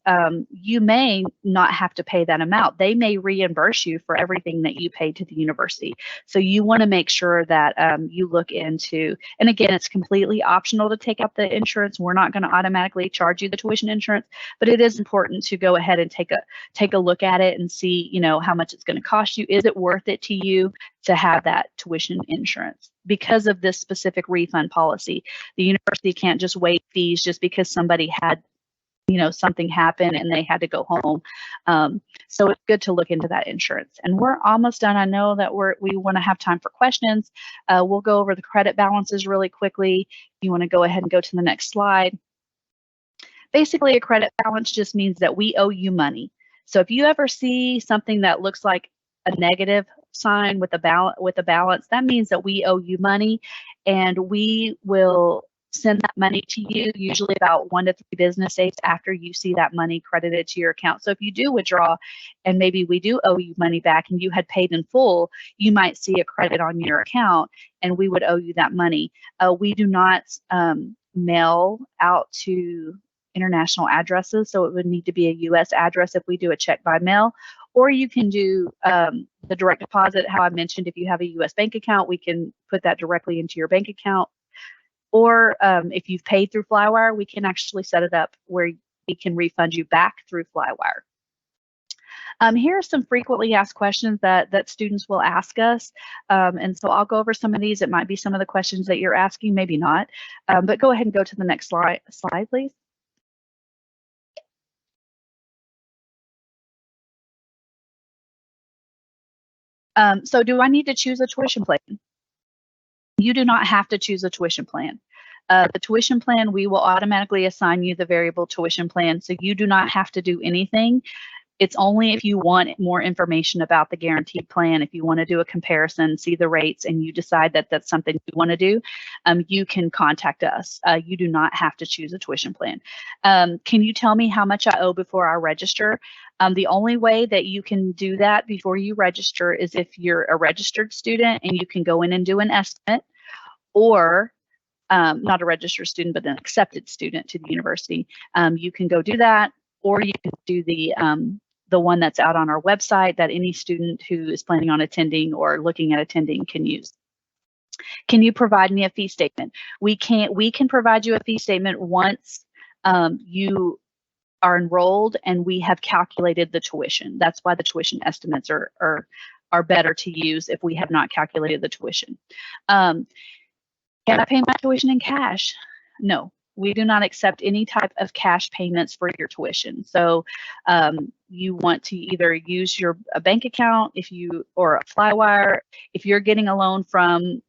you may not have to pay that amount. They may reimburse you for everything that you paid to the university. So you want to make sure that you look into, and again, it's completely optional to take out the insurance. We're not going to automatically charge you the tuition insurance, but it is important to go ahead and take a look at it and see, how much it's going to cost you. Is it worth it to you to have that tuition insurance? Because of this specific refund policy, the university can't just waive fees just because somebody had something happened and they had to go home. So it's good to look into that insurance. And we're almost done. I know that we want to have time for questions. We'll go over the credit balances really quickly. You want to go ahead and go to the next slide. Basically, a credit balance just means that we owe you money. So if you ever see something that looks like a negative sign with a balance, that means that we owe you money, and we will send that money to you usually about 1 to 3 business days after you see that money credited to your account. So if you do withdraw and maybe we do owe you money back and you had paid in full, you might see a credit on your account and we would owe you that money. We do not mail out to international addresses, so it would need to be a U.S. address if we do a check by mail. Or you can do the direct deposit, how I mentioned. If you have a U.S. bank account, we can put that directly into your bank account. Or if you've paid through Flywire, we can actually set it up where we can refund you back through Flywire. Here are some frequently asked questions that students will ask us. And so I'll go over some of these. It might be some of the questions that you're asking, maybe not. But go ahead and go to the next slide, please. So do I need to choose a tuition plan? You do not have to choose a tuition plan. The tuition plan, we will automatically assign you the variable tuition plan, so you do not have to do anything. It's only if you want more information about the guaranteed plan, if you want to do a comparison, see the rates, and you decide that that's something you want to do, you can contact us. You do not have to choose a tuition plan. Can you tell me how much I owe before I register? The only way that you can do that before you register is if you're a registered student and you can go in and do an estimate, or not a registered student, but an accepted student to the university. You can go do that, or you can do the one that's out on our website that any student who is planning on attending or looking at attending can use. Can you provide me a fee statement? We can provide you a fee statement once you are enrolled and we have calculated the tuition. That's why the tuition estimates are better to use if we have not calculated the tuition. Can I pay my tuition in cash? No, we do not accept any type of cash payments for your tuition. So you want to either use a bank account or a Flywire. If you're getting a loan from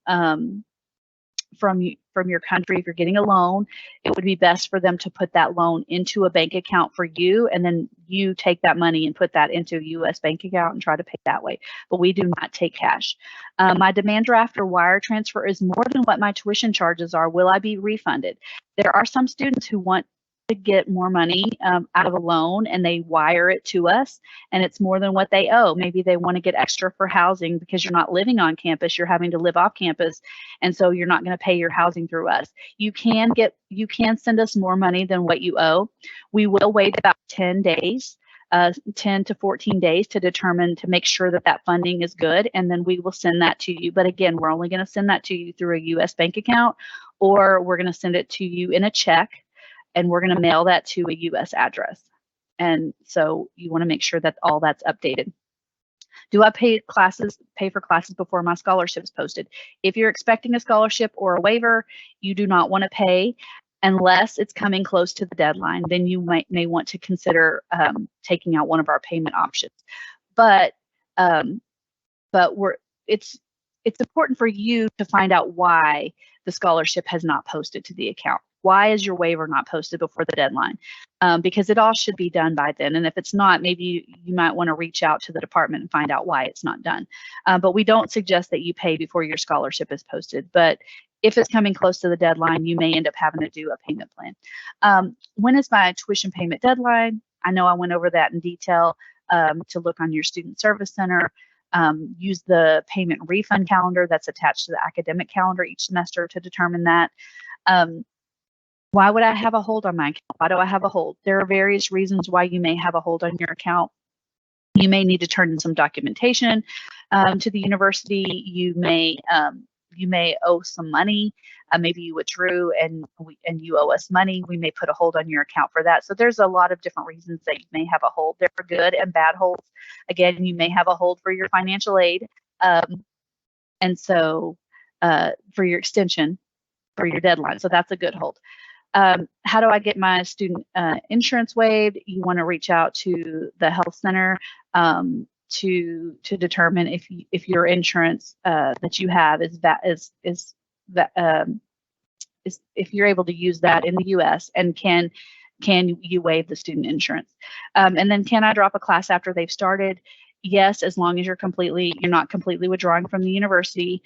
your country, if you're getting a loan, it would be best for them to put that loan into a bank account for you, and then you take that money and put that into a U.S. bank account and try to pay that way. But we do not take cash. My demand draft or wire transfer is more than what my tuition charges are. Will I be refunded? There are some students who want to get more money out of a loan and they wire it to us, and it's more than what they owe. Maybe they want to get extra for housing because you're not living on campus, you're having to live off campus, and so you're not going to pay your housing through us. You can send us more money than what you owe. We will wait about 10 days, 10 to 14 days to make sure that funding is good, and then we will send that to you. But again, we're only going to send that to you through a U.S. bank account, or we're going to send it to you in a check, and we're going to mail that to a U.S. address. And so you want to make sure that all that's updated. Do I pay for classes before my scholarship is posted? If you're expecting a scholarship or a waiver, you do not want to pay unless it's coming close to the deadline. Then you may want to consider taking out one of our payment options. But it's important for you to find out why the scholarship has not posted to the account. Why is your waiver not posted before the deadline? Because it all should be done by then. And if it's not, maybe you might want to reach out to the department and find out why it's not done. But we don't suggest that you pay before your scholarship is posted. But if it's coming close to the deadline, you may end up having to do a payment plan. When is my tuition payment deadline? I know I went over that in detail. To look on your Student Service Center. Use the payment refund calendar that's attached to the academic calendar each semester to determine that. Why would I have a hold on my account? Why do I have a hold? There are various reasons why you may have a hold on your account. You may need to turn in some documentation to the university. You may owe some money. Maybe you withdrew and you owe us money. We may put a hold on your account for that. So there's a lot of different reasons that you may have a hold. There are good and bad holds. Again, you may have a hold for your financial aid, and so for your extension, for your deadline. So that's a good hold. How do I get my student insurance waived? You want to reach out to the health center to determine if your insurance that you have is if you're able to use that in the U.S. and can you waive the student insurance? And then can I drop a class after they've started? yes, as long as you're not completely withdrawing from the university,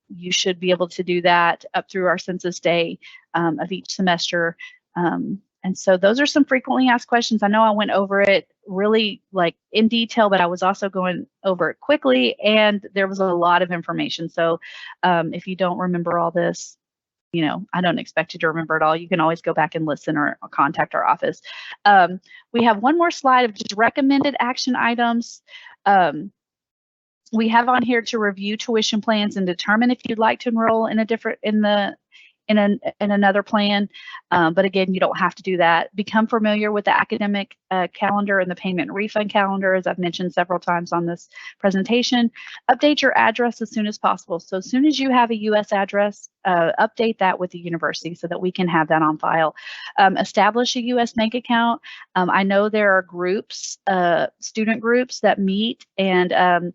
you should be able to do that up through our census day of each semester. And so those are some frequently asked questions. I know I went over it really like in detail, but I was also going over it quickly, and there was a lot of information. So if you don't remember all this, I don't expect you to remember it all. You can always go back and listen or contact our office. We have one more slide of just recommended action items. We have on here to review tuition plans and determine if you'd like to enroll in another plan. But again, you don't have to do that. Become familiar with the academic calendar and the payment and refund calendar, as I've mentioned several times on this presentation. Update your address as soon as possible. So as soon as you have a U.S. address, update that with the university so that we can have that on file. Establish a U.S. bank account. I know there are groups, student groups that meet, and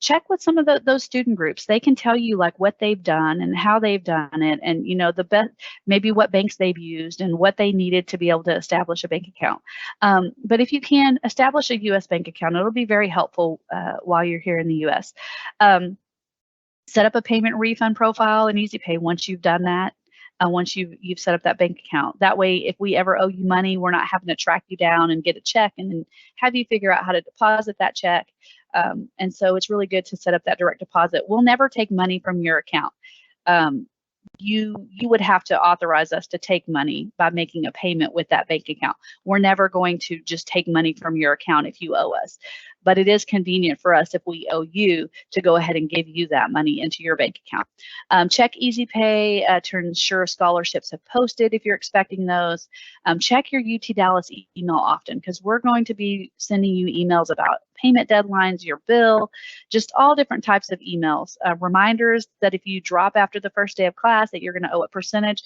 check with some of those student groups. They can tell you like what they've done and how they've done it, and the best, maybe what banks they've used and what they needed to be able to establish a bank account. But if you can establish a U.S. bank account, it'll be very helpful while you're here in the U.S. Set up a payment refund profile in EasyPay once you've done that. Once you've set up that bank account. That way, if we ever owe you money, we're not having to track you down and get a check and then have you figure out how to deposit that check. And so it's really good to set up that direct deposit. We'll never take money from your account. You would have to authorize us to take money by making a payment with that bank account. We're never going to just take money from your account if you owe us. But it is convenient for us if we owe you to go ahead and give you that money into your bank account. Check EasyPay to ensure scholarships have posted if you're expecting those. Check your UT Dallas email often, because we're going to be sending you emails about payment deadlines, your bill, just all different types of emails. Reminders that if you drop after the first day of class that you're going to owe a percentage.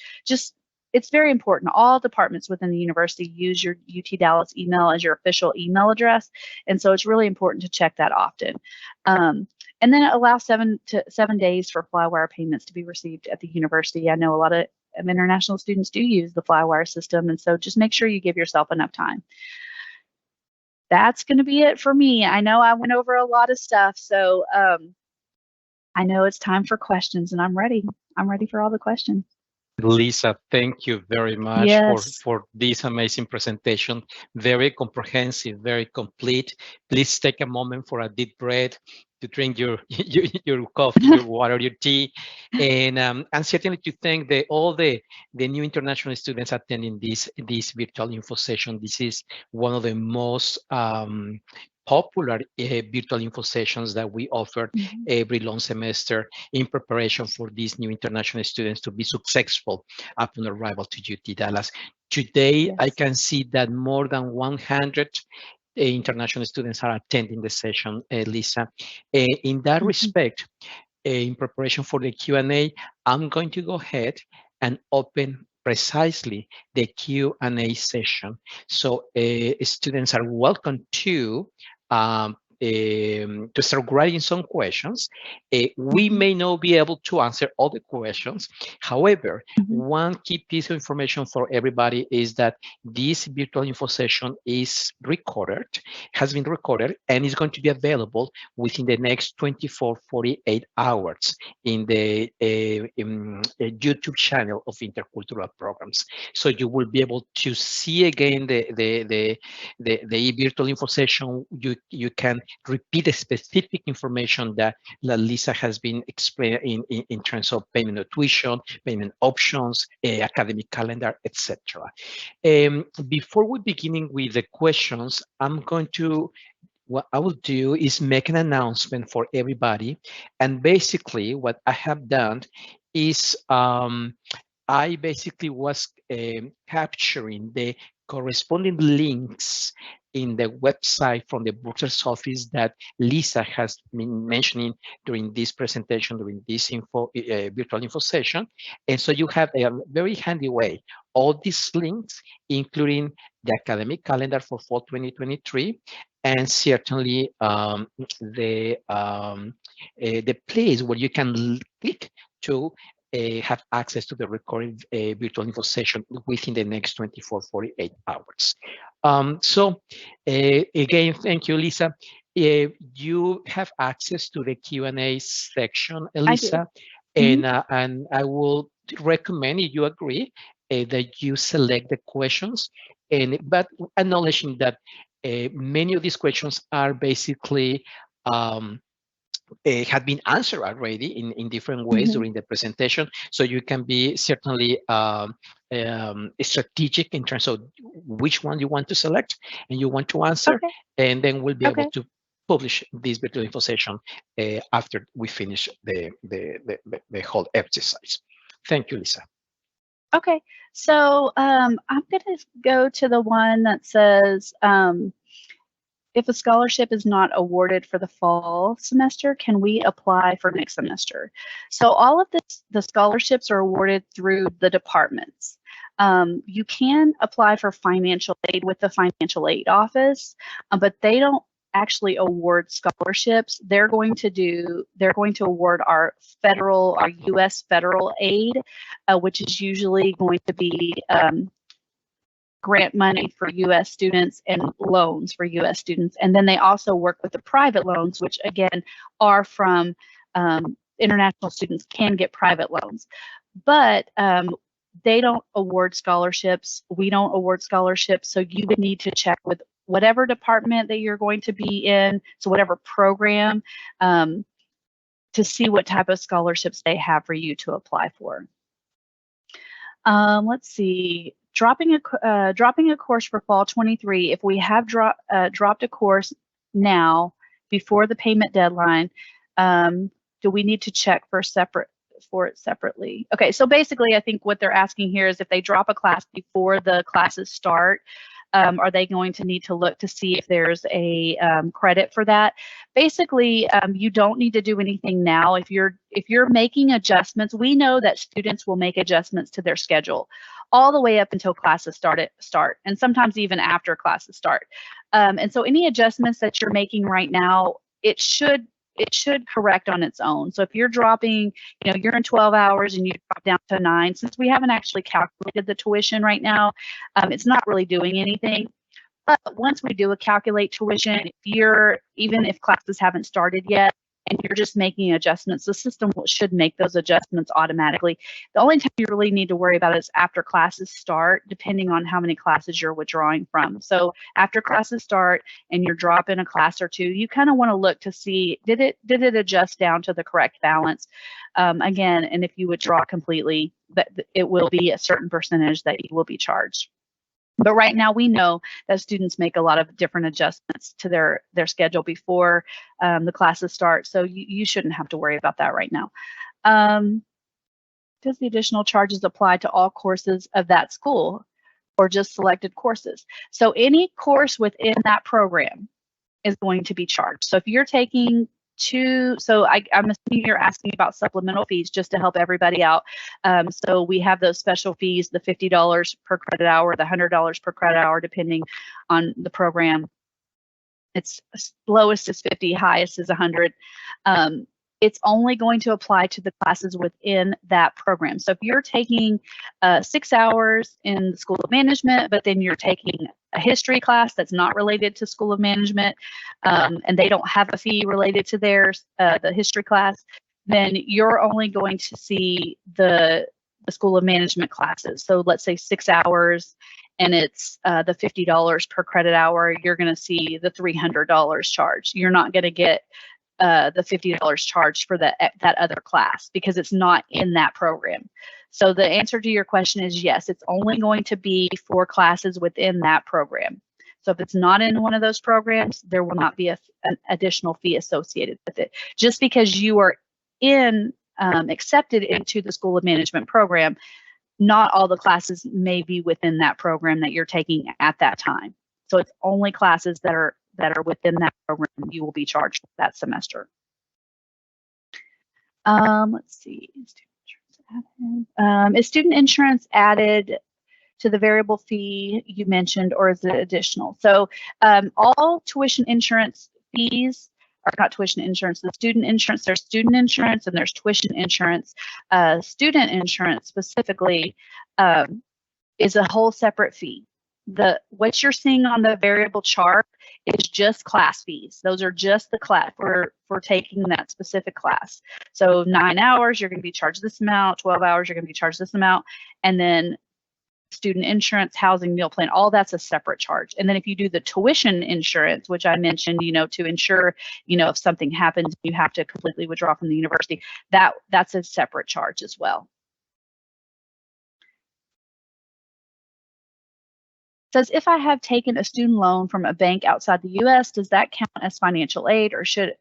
It's very important. All departments within the university use your UT Dallas email as your official email address. And so it's really important to check that often. And then allow 7 days for Flywire payments to be received at the university. I know a lot of international students do use the Flywire system. And so just make sure you give yourself enough time. That's going to be it for me. I know I went over a lot of stuff. So I know it's time for questions, and I'm ready. I'm ready for all the questions. Lisa, thank you very much for this amazing presentation. Very comprehensive, very complete. Please take a moment for a deep breath to drink your coffee, your water, your tea, and certainly to thank all the new international students attending this virtual info session. This is one of the most popular virtual info sessions that we offer every long semester in preparation for these new international students to be successful upon arrival to UT Dallas. Today, I can see that more than 100 international students are attending the session, Lisa. In that respect, in preparation for the Q&A, I'm going to go ahead and open precisely the Q&A session. So students are welcome to start writing some questions. We may not be able to answer all the questions. However, one key piece of information for everybody is that this virtual info session is recorded, has been recorded, and is going to be available within the next 48 hours in the YouTube channel of Intercultural Programs. So you will be able to see again the virtual info session. You can repeat the specific information that Lisa has been explaining in terms of payment of tuition, payment options, academic calendar, etc. Before we beginning with the questions, what I will do is make an announcement for everybody. And basically what I have done is I basically was capturing the corresponding links in the website from the Bursar's office that Lisa has been mentioning during this presentation, during this virtual info session. And so you have a very handy way, all these links, including the academic calendar for fall 2023, and certainly the place where you can click to have access to the recorded virtual info session within the next 48 hours. So again, thank you, Lisa. You have access to the Q&A section, Elisa, Mhm. and I will recommend, if you agree, that you select the questions, but acknowledging that many of these questions are basically had been answered already in different ways Mhm. during the presentation. So you can be certainly strategic in terms of which one you want to select and you want to answer, Okay. and then we'll be able Okay. to publish this virtual info session after we finish the whole exercise. Thank you, Lisa. Okay. So I'm going to go to the one that says, if a scholarship is not awarded for the fall semester, can we apply for next semester? So all of this, the scholarships are awarded through the departments. You can apply for financial aid with the financial aid office, but they don't actually award scholarships. They're going to award our U.S. federal aid, which is usually going to be grant money for U.S. students and loans for U.S. students. And then they also work with the private loans, which again are from international students can get private loans. But they don't award scholarships. We don't award scholarships. So you would need to check with whatever department that you're going to be in, so whatever program, to see what type of scholarships they have for you to apply for. Let's see. Dropping a course for fall 23. If we have dropped a course now before the payment deadline, do we need to check for it separately? Okay, so basically, I think what they're asking here is if they drop a class before the classes start, are they going to need to look to see if there's a credit for that? Basically, you don't need to do anything now. If you're making adjustments, we know that students will make adjustments to their schedule all the way up until classes start, and sometimes even after classes start. And so any adjustments that you're making right now, it should correct on its own. So if you're dropping, you're in 12 hours and you drop down to 9, since we haven't actually calculated the tuition right now, it's not really doing anything. But once we do calculate tuition, even if classes haven't started yet and you're just making adjustments, the system should make those adjustments automatically. The only time you really need to worry about it is after classes start, depending on how many classes you're withdrawing from. So after classes start and you're dropping a class or two, you kind of want to look to see, did it adjust down to the correct balance? Again, and if you withdraw completely, that it will be a certain percentage that you will be charged. But right now we know that students make a lot of different adjustments to their schedule before the classes start. So you shouldn't have to worry about that right now. Does the additional charges apply to all courses of that school or just selected courses? So any course within that program is going to be charged. So if you're taking I'm assuming you're asking about supplemental fees just to help everybody out. So we have those special fees, the $50 per credit hour, the $100 per credit hour, depending on the program. It's lowest is 50, highest is 100. It's only going to apply to the classes within that program. So if you're taking 6 hours in the School of Management, but then you're taking a history class that's not related to School of Management, and they don't have a fee related to theirs, the history class, then you're only going to see the School of Management classes. So let's say 6 hours, and it's the $50 per credit hour, you're going to see the $300 charge. You're not going to get the $50 charged for that other class because it's not in that program. So the answer to your question is yes, it's only going to be for classes within that program. So if it's not in one of those programs, there will not be an additional fee associated with it. Just because you are accepted into the School of Management program, not all the classes may be within that program that you're taking at that time. So it's only classes that are within that program you will be charged that semester. Let's see. Is student insurance added to the variable fee you mentioned, or is it additional? So all tuition insurance fees are not tuition insurance. The student insurance, there's student insurance and there's tuition insurance. Student insurance specifically is a whole separate fee. What you're seeing on the variable chart is just class fees. Those are just the class for taking that specific class. So 9 hours, you're going to be charged this amount, 12 hours, you're going to be charged this amount, and then student insurance, housing, meal plan, all that's a separate charge. And then if you do the tuition insurance, which I mentioned, to ensure, if something happens, you have to completely withdraw from the university, that's a separate charge as well. It says, if I have taken a student loan from a bank outside the U.S., does that count as financial aid, or should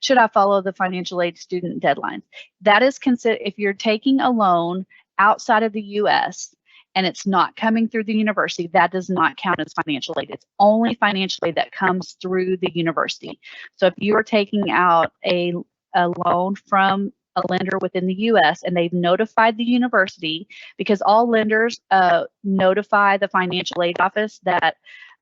I follow the financial aid student deadlines? That is considered, if you're taking a loan outside of the U.S., and it's not coming through the university, that does not count as financial aid. It's only financial aid that comes through the university. So if you are taking out a loan from a lender within the U.S. and they've notified the university, because all lenders notify the financial aid office that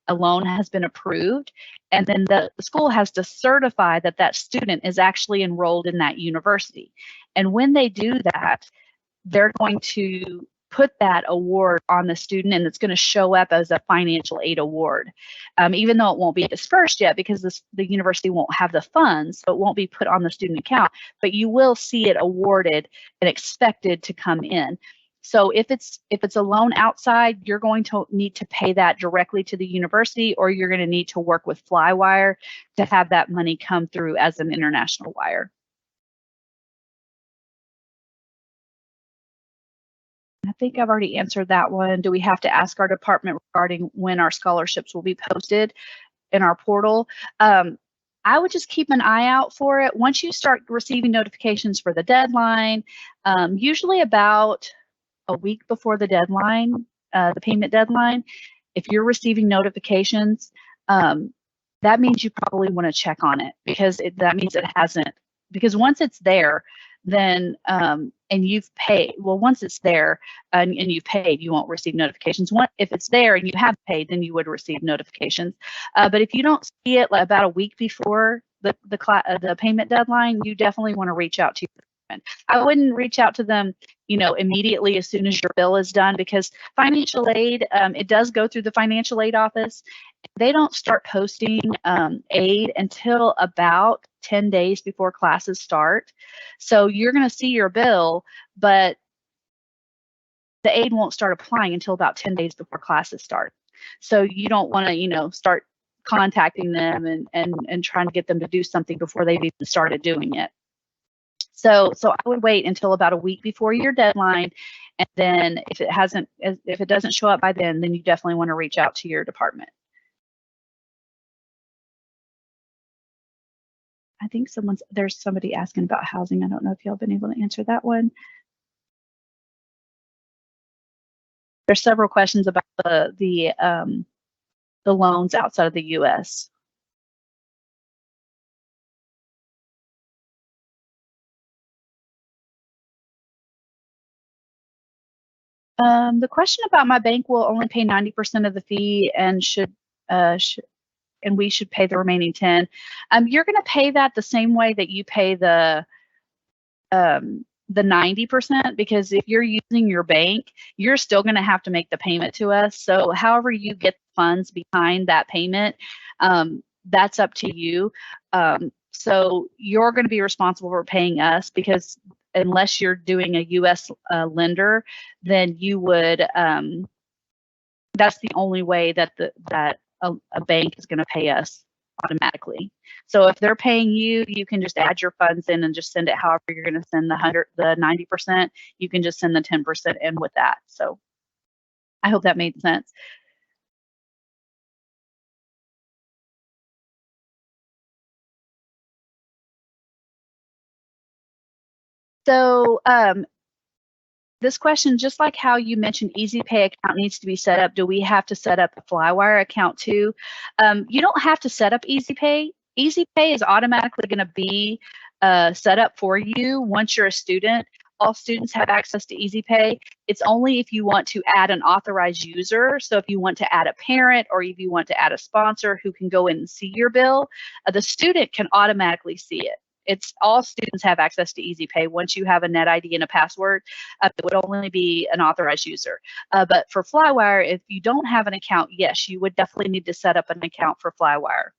a loan has been approved, and then the school has to certify that that student is actually enrolled in that university. And when they do that, they're going to put that award on the student, and it's going to show up as a financial aid award, even though it won't be dispersed yet because the university won't have the funds, so it won't be put on the student account, but you will see it awarded and expected to come in. So if it's a loan outside, you're going to need to pay that directly to the university, or you're going to need to work with Flywire to have that money come through as an international wire. I think I've already answered that one. Do we have to ask our department regarding when our scholarships will be posted in our portal? I would just keep an eye out for it. Once you start receiving notifications for the deadline, usually about a week before the deadline, the payment deadline, if you're receiving notifications, that means you probably want to check on it, because that means it hasn't, because once it's there, then and you've paid, well, once it's there and you've paid, you won't receive notifications. If it's there and you have paid, then you would receive notifications. But if you don't see it like about a week before the payment deadline, you definitely want to reach out to your department. I wouldn't reach out to them, immediately as soon as your bill is done, because financial aid, it does go through the financial aid office. They don't start posting aid until about 10 days before classes start. So you're going to see your bill, but the aid won't start applying until about 10 days before classes start. So you don't want to, start contacting them and trying to get them to do something before they've even started doing it. So I would wait until about a week before your deadline, and then if it doesn't show up by then you definitely want to reach out to your department. I think there's somebody asking about housing. I don't know if y'all been able to answer that one. There's several questions about the loans outside of the U.S. The question about my bank will only pay 90% of the fee and and we should pay the remaining 10. You're going to pay that the same way that you pay the 90%, because if you're using your bank, you're still going to have to make the payment to us. So however you get funds behind that payment, that's up to you. So you're going to be responsible for paying us, because unless you're doing a U.S. lender, then you would, that's the only way that a bank is going to pay us automatically. So if they're paying you, you can just add your funds in and just send it however you're going to send the 90%. You can just send the 10% in with that. So I hope that made sense. So this question, just like how you mentioned Easy Pay account needs to be set up, do we have to set up a Flywire account too? You don't have to set up Easy Pay. Easy Pay is automatically going to be set up for you once you're a student. All students have access to Easy Pay. It's only if you want to add an authorized user. So if you want to add a parent, or if you want to add a sponsor who can go in and see your bill, the student can automatically see it. It's all students have access to Easy Pay. Once you have a net ID and a password, it would only be an authorized user. But for Flywire, if you don't have an account, yes, you would definitely need to set up an account for Flywire.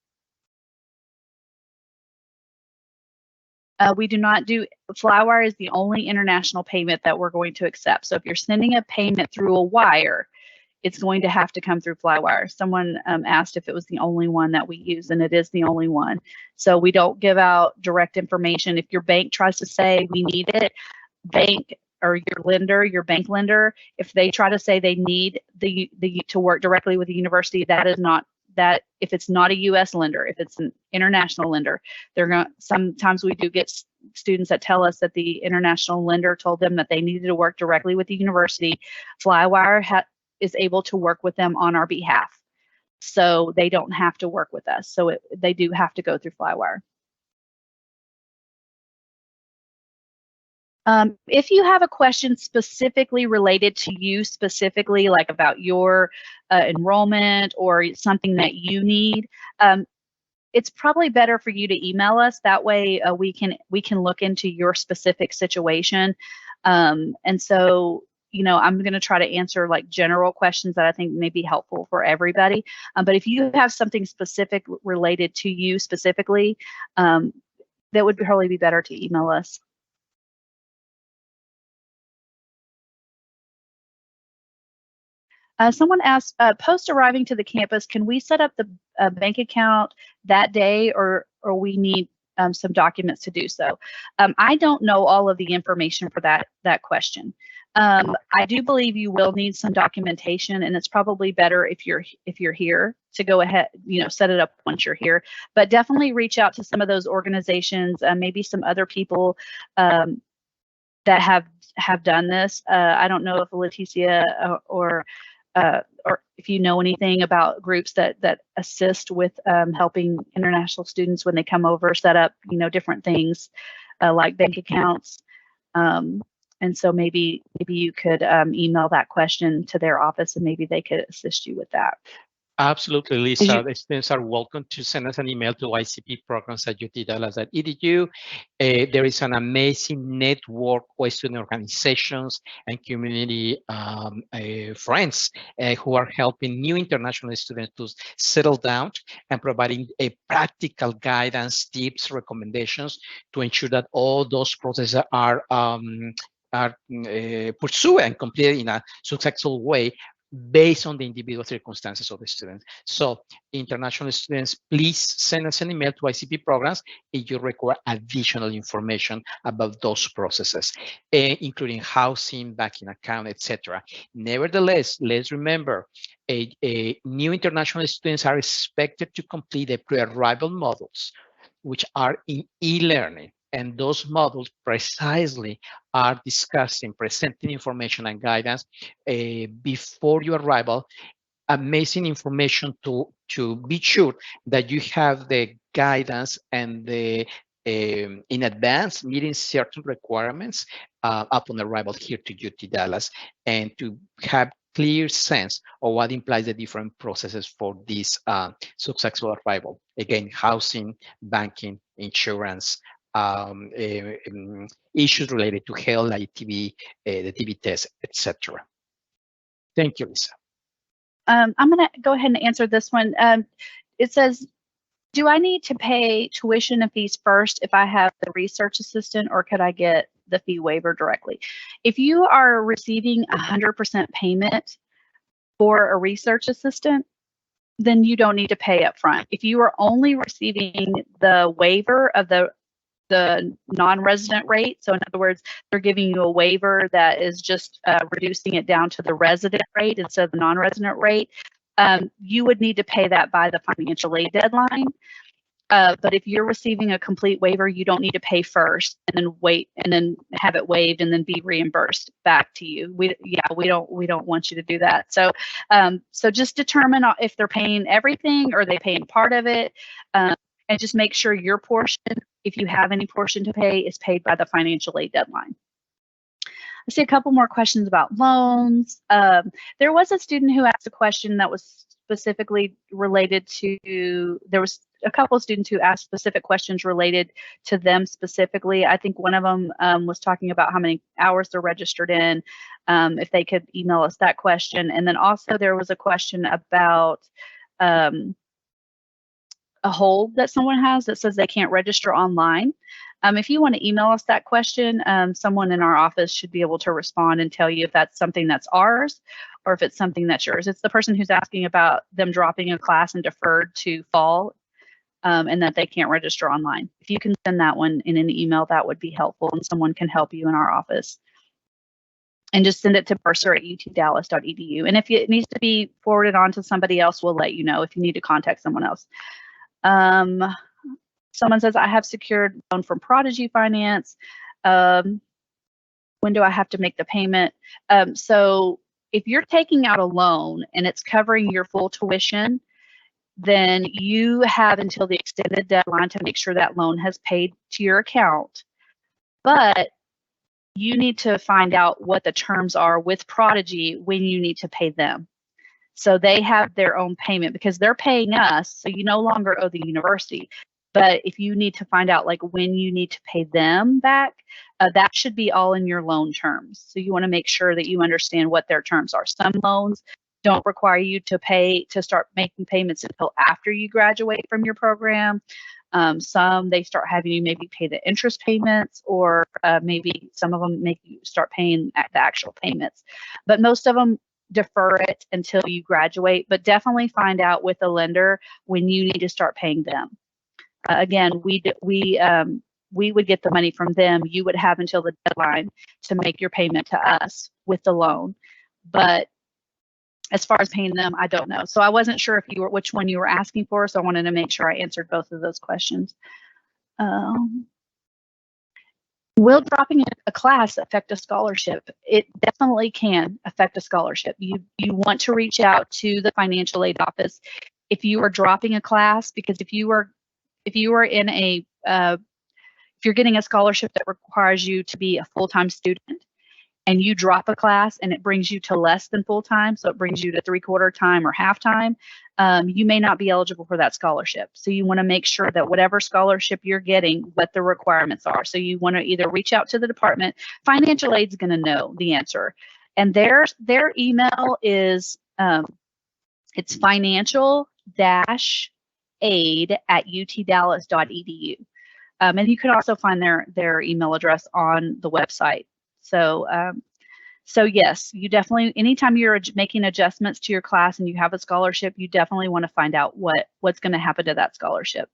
We do not do, Flywire is the only international payment that we're going to accept. So if you're sending a payment through a wire, it's going to have to come through Flywire. Someone asked if it was the only one that we use, and it is the only one. So we don't give out direct information. If your bank tries to say we need it, bank or your bank lender, if they try to say they need the to work directly with the university, that is not that. If it's not a U.S. lender, if it's an international lender, they're going. Sometimes we do get students that tell us that the international lender told them that they needed to work directly with the university. Flywire is able to work with them on our behalf, so they don't have to work with us. So they do have to go through Flywire. If you have a question specifically related to you specifically, like about your enrollment or something that you need, it's probably better for you to email us. That way we can look into your specific situation. And so, I'm going to try to answer like general questions that I think may be helpful for everybody. But if you have something specific related to you specifically, that would probably be better to email us. Someone asked, post arriving to the campus, can we set up the bank account that day, or we need some documents to do so? I don't know all of the information for that question. I do believe you will need some documentation, and it's probably better if you're here to go ahead, set it up once you're here. But definitely reach out to some of those organizations, maybe some other people that have done this. I don't know if Leticia or if you know anything about groups that assist with helping international students when they come over, set up different things like bank accounts. And so maybe you could email that question to their office, and maybe they could assist you with that. Absolutely, Lisa. The students are welcome to send us an email to icpprograms@utdallas.edu. There is an amazing network of student organizations and community friends who are helping new international students to settle down and providing a practical guidance, tips, recommendations to ensure that all those processes are pursued and completed in a successful way, based on the individual circumstances of the students. So international students, please send us an email to ICP programs if you require additional information about those processes, including housing, banking account, etc. Nevertheless, let's remember, new international students are expected to complete the pre-arrival modules, which are in e-learning. And those models precisely are discussing, presenting information and guidance before your arrival, amazing information to be sure that you have the guidance and the in advance meeting certain requirements upon arrival here to UT Dallas, and to have clear sense of what implies the different processes for this successful arrival. Again, housing, banking, insurance, issues related to health, like TB, the TB test, etc. Thank you, Lisa. I'm going to go ahead and answer this one. It says, do I need to pay tuition and fees first if I have the research assistant, or could I get the fee waiver directly? If you are receiving 100% payment for a research assistant, then you don't need to pay up front. If you are only receiving the waiver of the non-resident rate, so in other words, they're giving you a waiver that is just reducing it down to the resident rate instead of the non-resident rate, you would need to pay that by the financial aid deadline. But if you're receiving a complete waiver, you don't need to pay first and then wait and then have it waived and then be reimbursed back to you. We don't want you to do that. So so just determine if they're paying everything or they paying part of it, and just make sure your portion, if you have any portion to pay, is paid by the financial aid deadline. I see a couple more questions about loans. There was a student who asked a question that was specifically related to, there was a couple of students who asked specific questions related to them specifically. I think one of them was talking about how many hours they're registered in, if they could email us that question. And then also there was a question about a hold that someone has that says they can't register online. If you want to email us that question, someone in our office should be able to respond and tell you if that's something that's ours or if it's something that's yours. It's the person who's asking about them dropping a class and deferred to fall, and that they can't register online. If you can send that one in an email, that would be helpful, and someone can help you in our office. And just send it to bursar at utdallas.edu. And if it needs to be forwarded on to somebody else, we'll let you know if you need to contact someone else. Someone says, I have secured loan from Prodigy Finance. When do I have to make the payment? So if you're taking out a loan and it's covering your full tuition, then you have until the extended deadline to make sure that loan has paid to your account. But you need to find out what the terms are with Prodigy when you need to pay them. So they have their own payment because they're paying us, so you no longer owe the university. But if you need to find out like when you need to pay them back, that should be all in your loan terms. So you want to make sure that you understand what their terms are. Some loans don't require you to start making payments until after you graduate from your program. Some they start having you maybe pay the interest payments, or maybe some of them make you start paying the actual payments. But most of them defer it until you graduate, but definitely find out with a lender when you need to start paying them. Again, we would get the money from them. You would have until the deadline to make your payment to us with the loan. But as far as paying them, I don't know. So I wasn't sure if which one you were asking for, so I wanted to make sure I answered both of those questions. Will dropping a class affect a scholarship? It definitely can affect a scholarship. You want to reach out to the financial aid office if you are dropping a class, because if you are in a if you're getting a scholarship that requires you to be a full-time student and you drop a class and it brings you to less than full-time, so it brings you to 3/4 time or half-time, you may not be eligible for that scholarship. So you want to make sure that whatever scholarship you're getting, what the requirements are. So you want to either reach out to the department. Financial aid's going to know the answer. And their email is, it's financial-aid@utdallas.edu. And you could also find their email address on the website. So yes, you definitely, anytime you're making adjustments to your class and you have a scholarship, you definitely want to find out what's going to happen to that scholarship.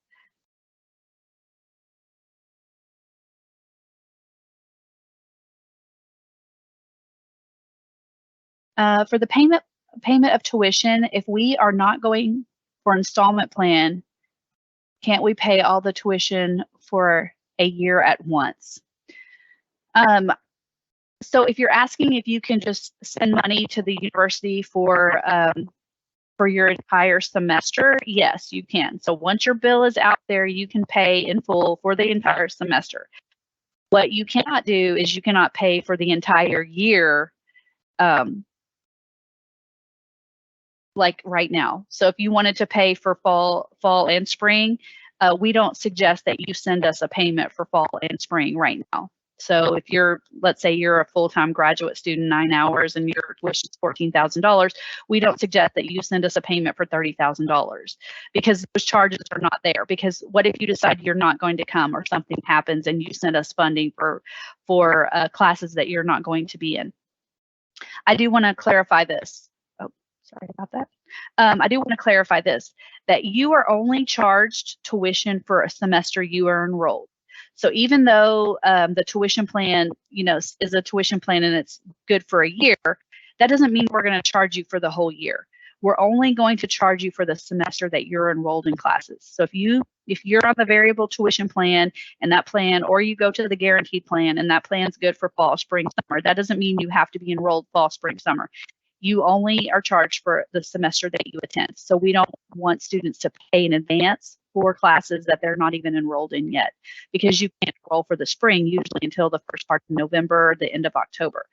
For the payment of tuition, if we are not going for installment plan, can't we pay all the tuition for a year at once? So if you're asking if you can just send money to the university for your entire semester, yes, you can. So once your bill is out there, you can pay in full for the entire semester. What you cannot do is you cannot pay for the entire year, like right now. So if you wanted to pay for fall and spring, we don't suggest that you send us a payment for fall and spring right now. So if let's say you're a full-time graduate student, 9 hours, and your tuition is $14,000, we don't suggest that you send us a payment for $30,000 because those charges are not there. Because what if you decide you're not going to come or something happens and you send us funding for classes that you're not going to be in? I do want to clarify this. Oh, sorry about that. I do want to clarify this, that you are only charged tuition for a semester you are enrolled. So even though the tuition plan, is a tuition plan and it's good for a year, that doesn't mean we're going to charge you for the whole year. We're only going to charge you for the semester that you're enrolled in classes. So if you're on the variable tuition plan and that plan, or you go to the guaranteed plan and that plan's good for fall, spring, summer, that doesn't mean you have to be enrolled fall, spring, summer. You only are charged for the semester that you attend. So we don't want students to pay in advance for classes that they're not even enrolled in yet, because you can't enroll for the spring usually until the first part of November, the end of October.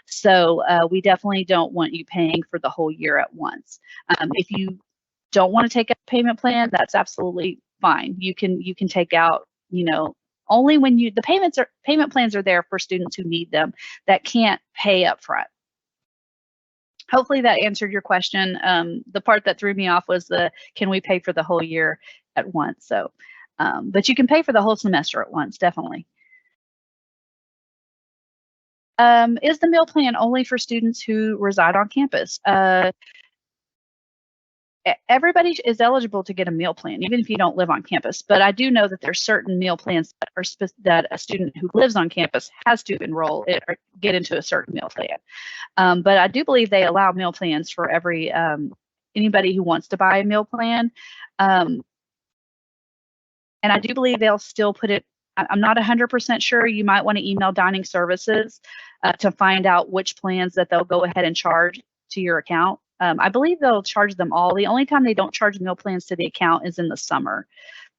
So we definitely don't want you paying for the whole year at once. If you don't want to take a payment plan, that's absolutely fine. You can take out, only when the payment plans are there for students who need them that can't pay up front. Hopefully that answered your question. The part that threw me off was can we pay for the whole year? at once. So, but you can pay for the whole semester at once, definitely. Is the meal plan only for students who reside on campus? Everybody is eligible to get a meal plan, even if you don't live on campus. But I do know that there's certain meal plans that are that a student who lives on campus has to enroll in or get into a certain meal plan. But I do believe they allow meal plans for anybody who wants to buy a meal plan. And I do believe they'll still put it. I'm not 100% sure. You might want to email dining services to find out which plans that they'll go ahead and charge to your account. I believe they'll charge them all. The only time they don't charge meal plans to the account is in the summer.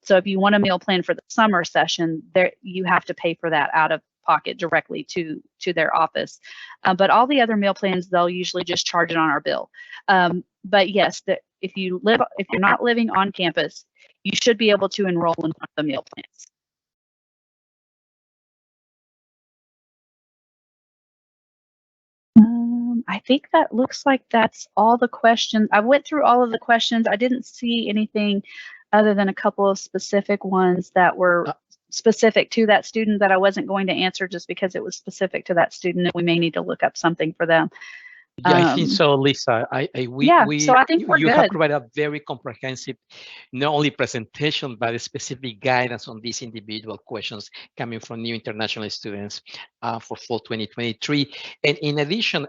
So if you want a meal plan for the summer session, there you have to pay for that out of pocket directly to their office. But all the other meal plans, they'll usually just charge it on our bill. But yes, if you're not living on campus, you should be able to enroll in one of the meal plans. I think that looks like that's all the questions. I went through all of the questions. I didn't see anything other than a couple of specific ones that were specific to that student that I wasn't going to answer just because it was specific to that student, and we may need to look up something for them. Yeah, I think so, Lisa. So I think we're you good. have provided a very comprehensive, not only presentation, but a specific guidance on these individual questions coming from new international students for fall 2023. And in addition,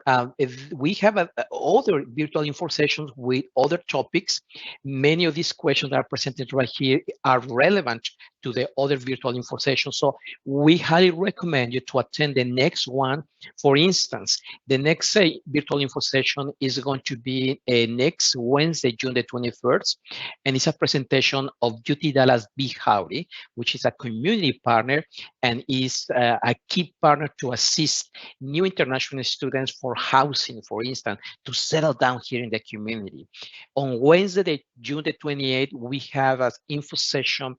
we have other virtual info sessions with other topics. Many of these questions that are presented right here are relevant to the other virtual info sessions. So we highly recommend you to attend the next one. For instance, the next virtual info session is going to be next Wednesday, June the 21st, and it's a presentation of UT Dallas B. Howdy, which is a community partner and is a key partner to assist new international students for housing, for instance, to settle down here in the community. On Wednesday, June the 28th, we have an info session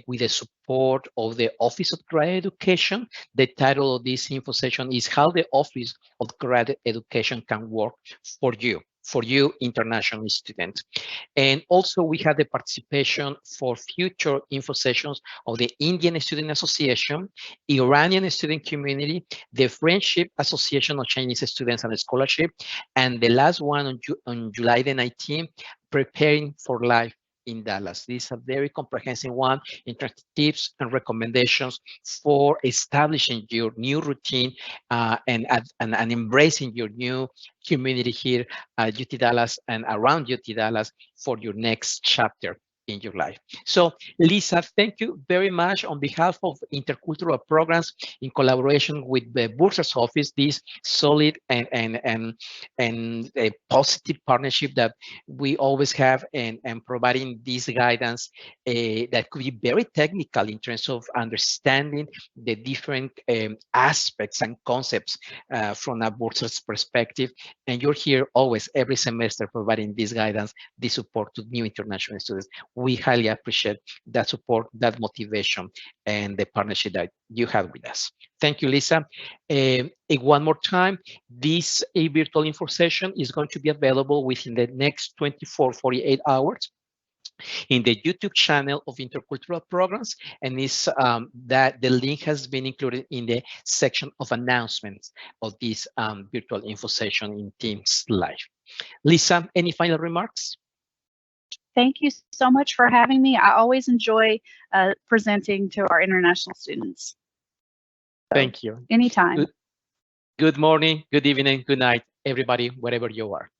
with the support of the Office of Graduate Education. The title of this info session is How the Office of Graduate Education Can Work for you international students. And also we have the participation for future info sessions of the Indian Student Association, Iranian Student Community, the Friendship Association of Chinese Students and Scholarship, and the last one on July the 19th, Preparing for Life in Dallas. This is a very comprehensive one in terms of tips and recommendations for establishing your new routine and embracing your new community here at UT Dallas and around UT Dallas for your next chapter in your life. So Lisa, thank you very much on behalf of Intercultural Programs in collaboration with the Bursar's office, this solid and a positive partnership that we always have and providing this guidance that could be very technical in terms of understanding the different aspects and concepts from a Bursar's perspective. And you're here always every semester providing this guidance, this support to new international students. We highly appreciate that support, that motivation, and the partnership that you have with us. Thank you, Lisa. One more time, this virtual info session is going to be available within the next 48 hours in the YouTube channel of Intercultural Programs, and is that the link has been included in the section of announcements of this virtual info session in Teams Live. Lisa, any final remarks? Thank you so much for having me. I always enjoy presenting to our international students. So, thank you. Anytime. Good morning, good evening, good night, everybody, wherever you are.